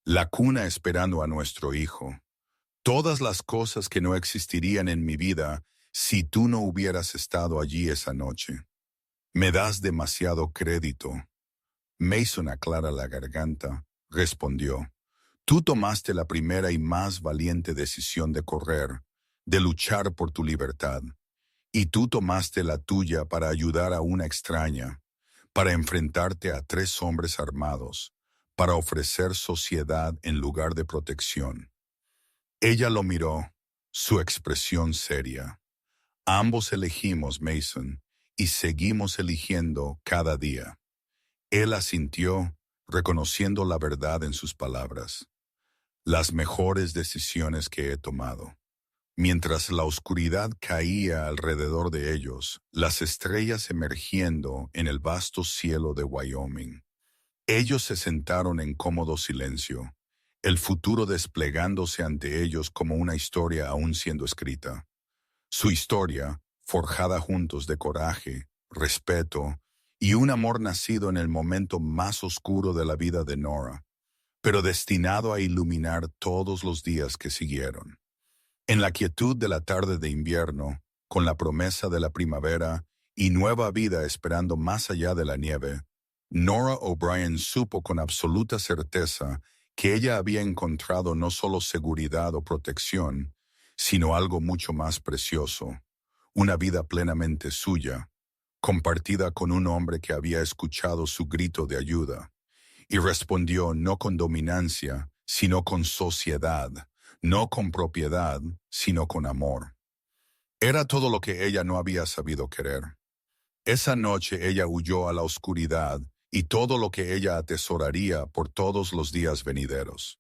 la cuna esperando a nuestro hijo. Todas las cosas que no existirían en mi vida si tú no hubieras estado allí esa noche. Me das demasiado crédito. Mason aclara la garganta, respondió. Tú tomaste la primera y más valiente decisión de correr, de luchar por tu libertad. Y tú tomaste la tuya para ayudar a una extraña, para enfrentarte a 3 hombres armados, para ofrecer sociedad en lugar de protección. Ella lo miró, su expresión seria. Ambos elegimos, Mason, y seguimos eligiendo cada día. Él asintió, reconociendo la verdad en sus palabras. Las mejores decisiones que he tomado. Mientras la oscuridad caía alrededor de ellos, las estrellas emergiendo en el vasto cielo de Wyoming. Ellos se sentaron en cómodo silencio, el futuro desplegándose ante ellos como una historia aún siendo escrita. Su historia, forjada juntos de coraje, respeto y un amor nacido en el momento más oscuro de la vida de Nora, pero destinado a iluminar todos los días que siguieron. En la quietud de la tarde de invierno, con la promesa de la primavera y nueva vida esperando más allá de la nieve, Nora O'Brien supo con absoluta certeza que ella había encontrado no solo seguridad o protección, sino algo mucho más precioso, una vida plenamente suya, compartida con un hombre que había escuchado su grito de ayuda, y respondió no con dominancia, sino con sociedad, no con propiedad, sino con amor. Era todo lo que ella no había sabido querer. Esa noche ella huyó a la oscuridad y todo lo que ella atesoraría por todos los días venideros.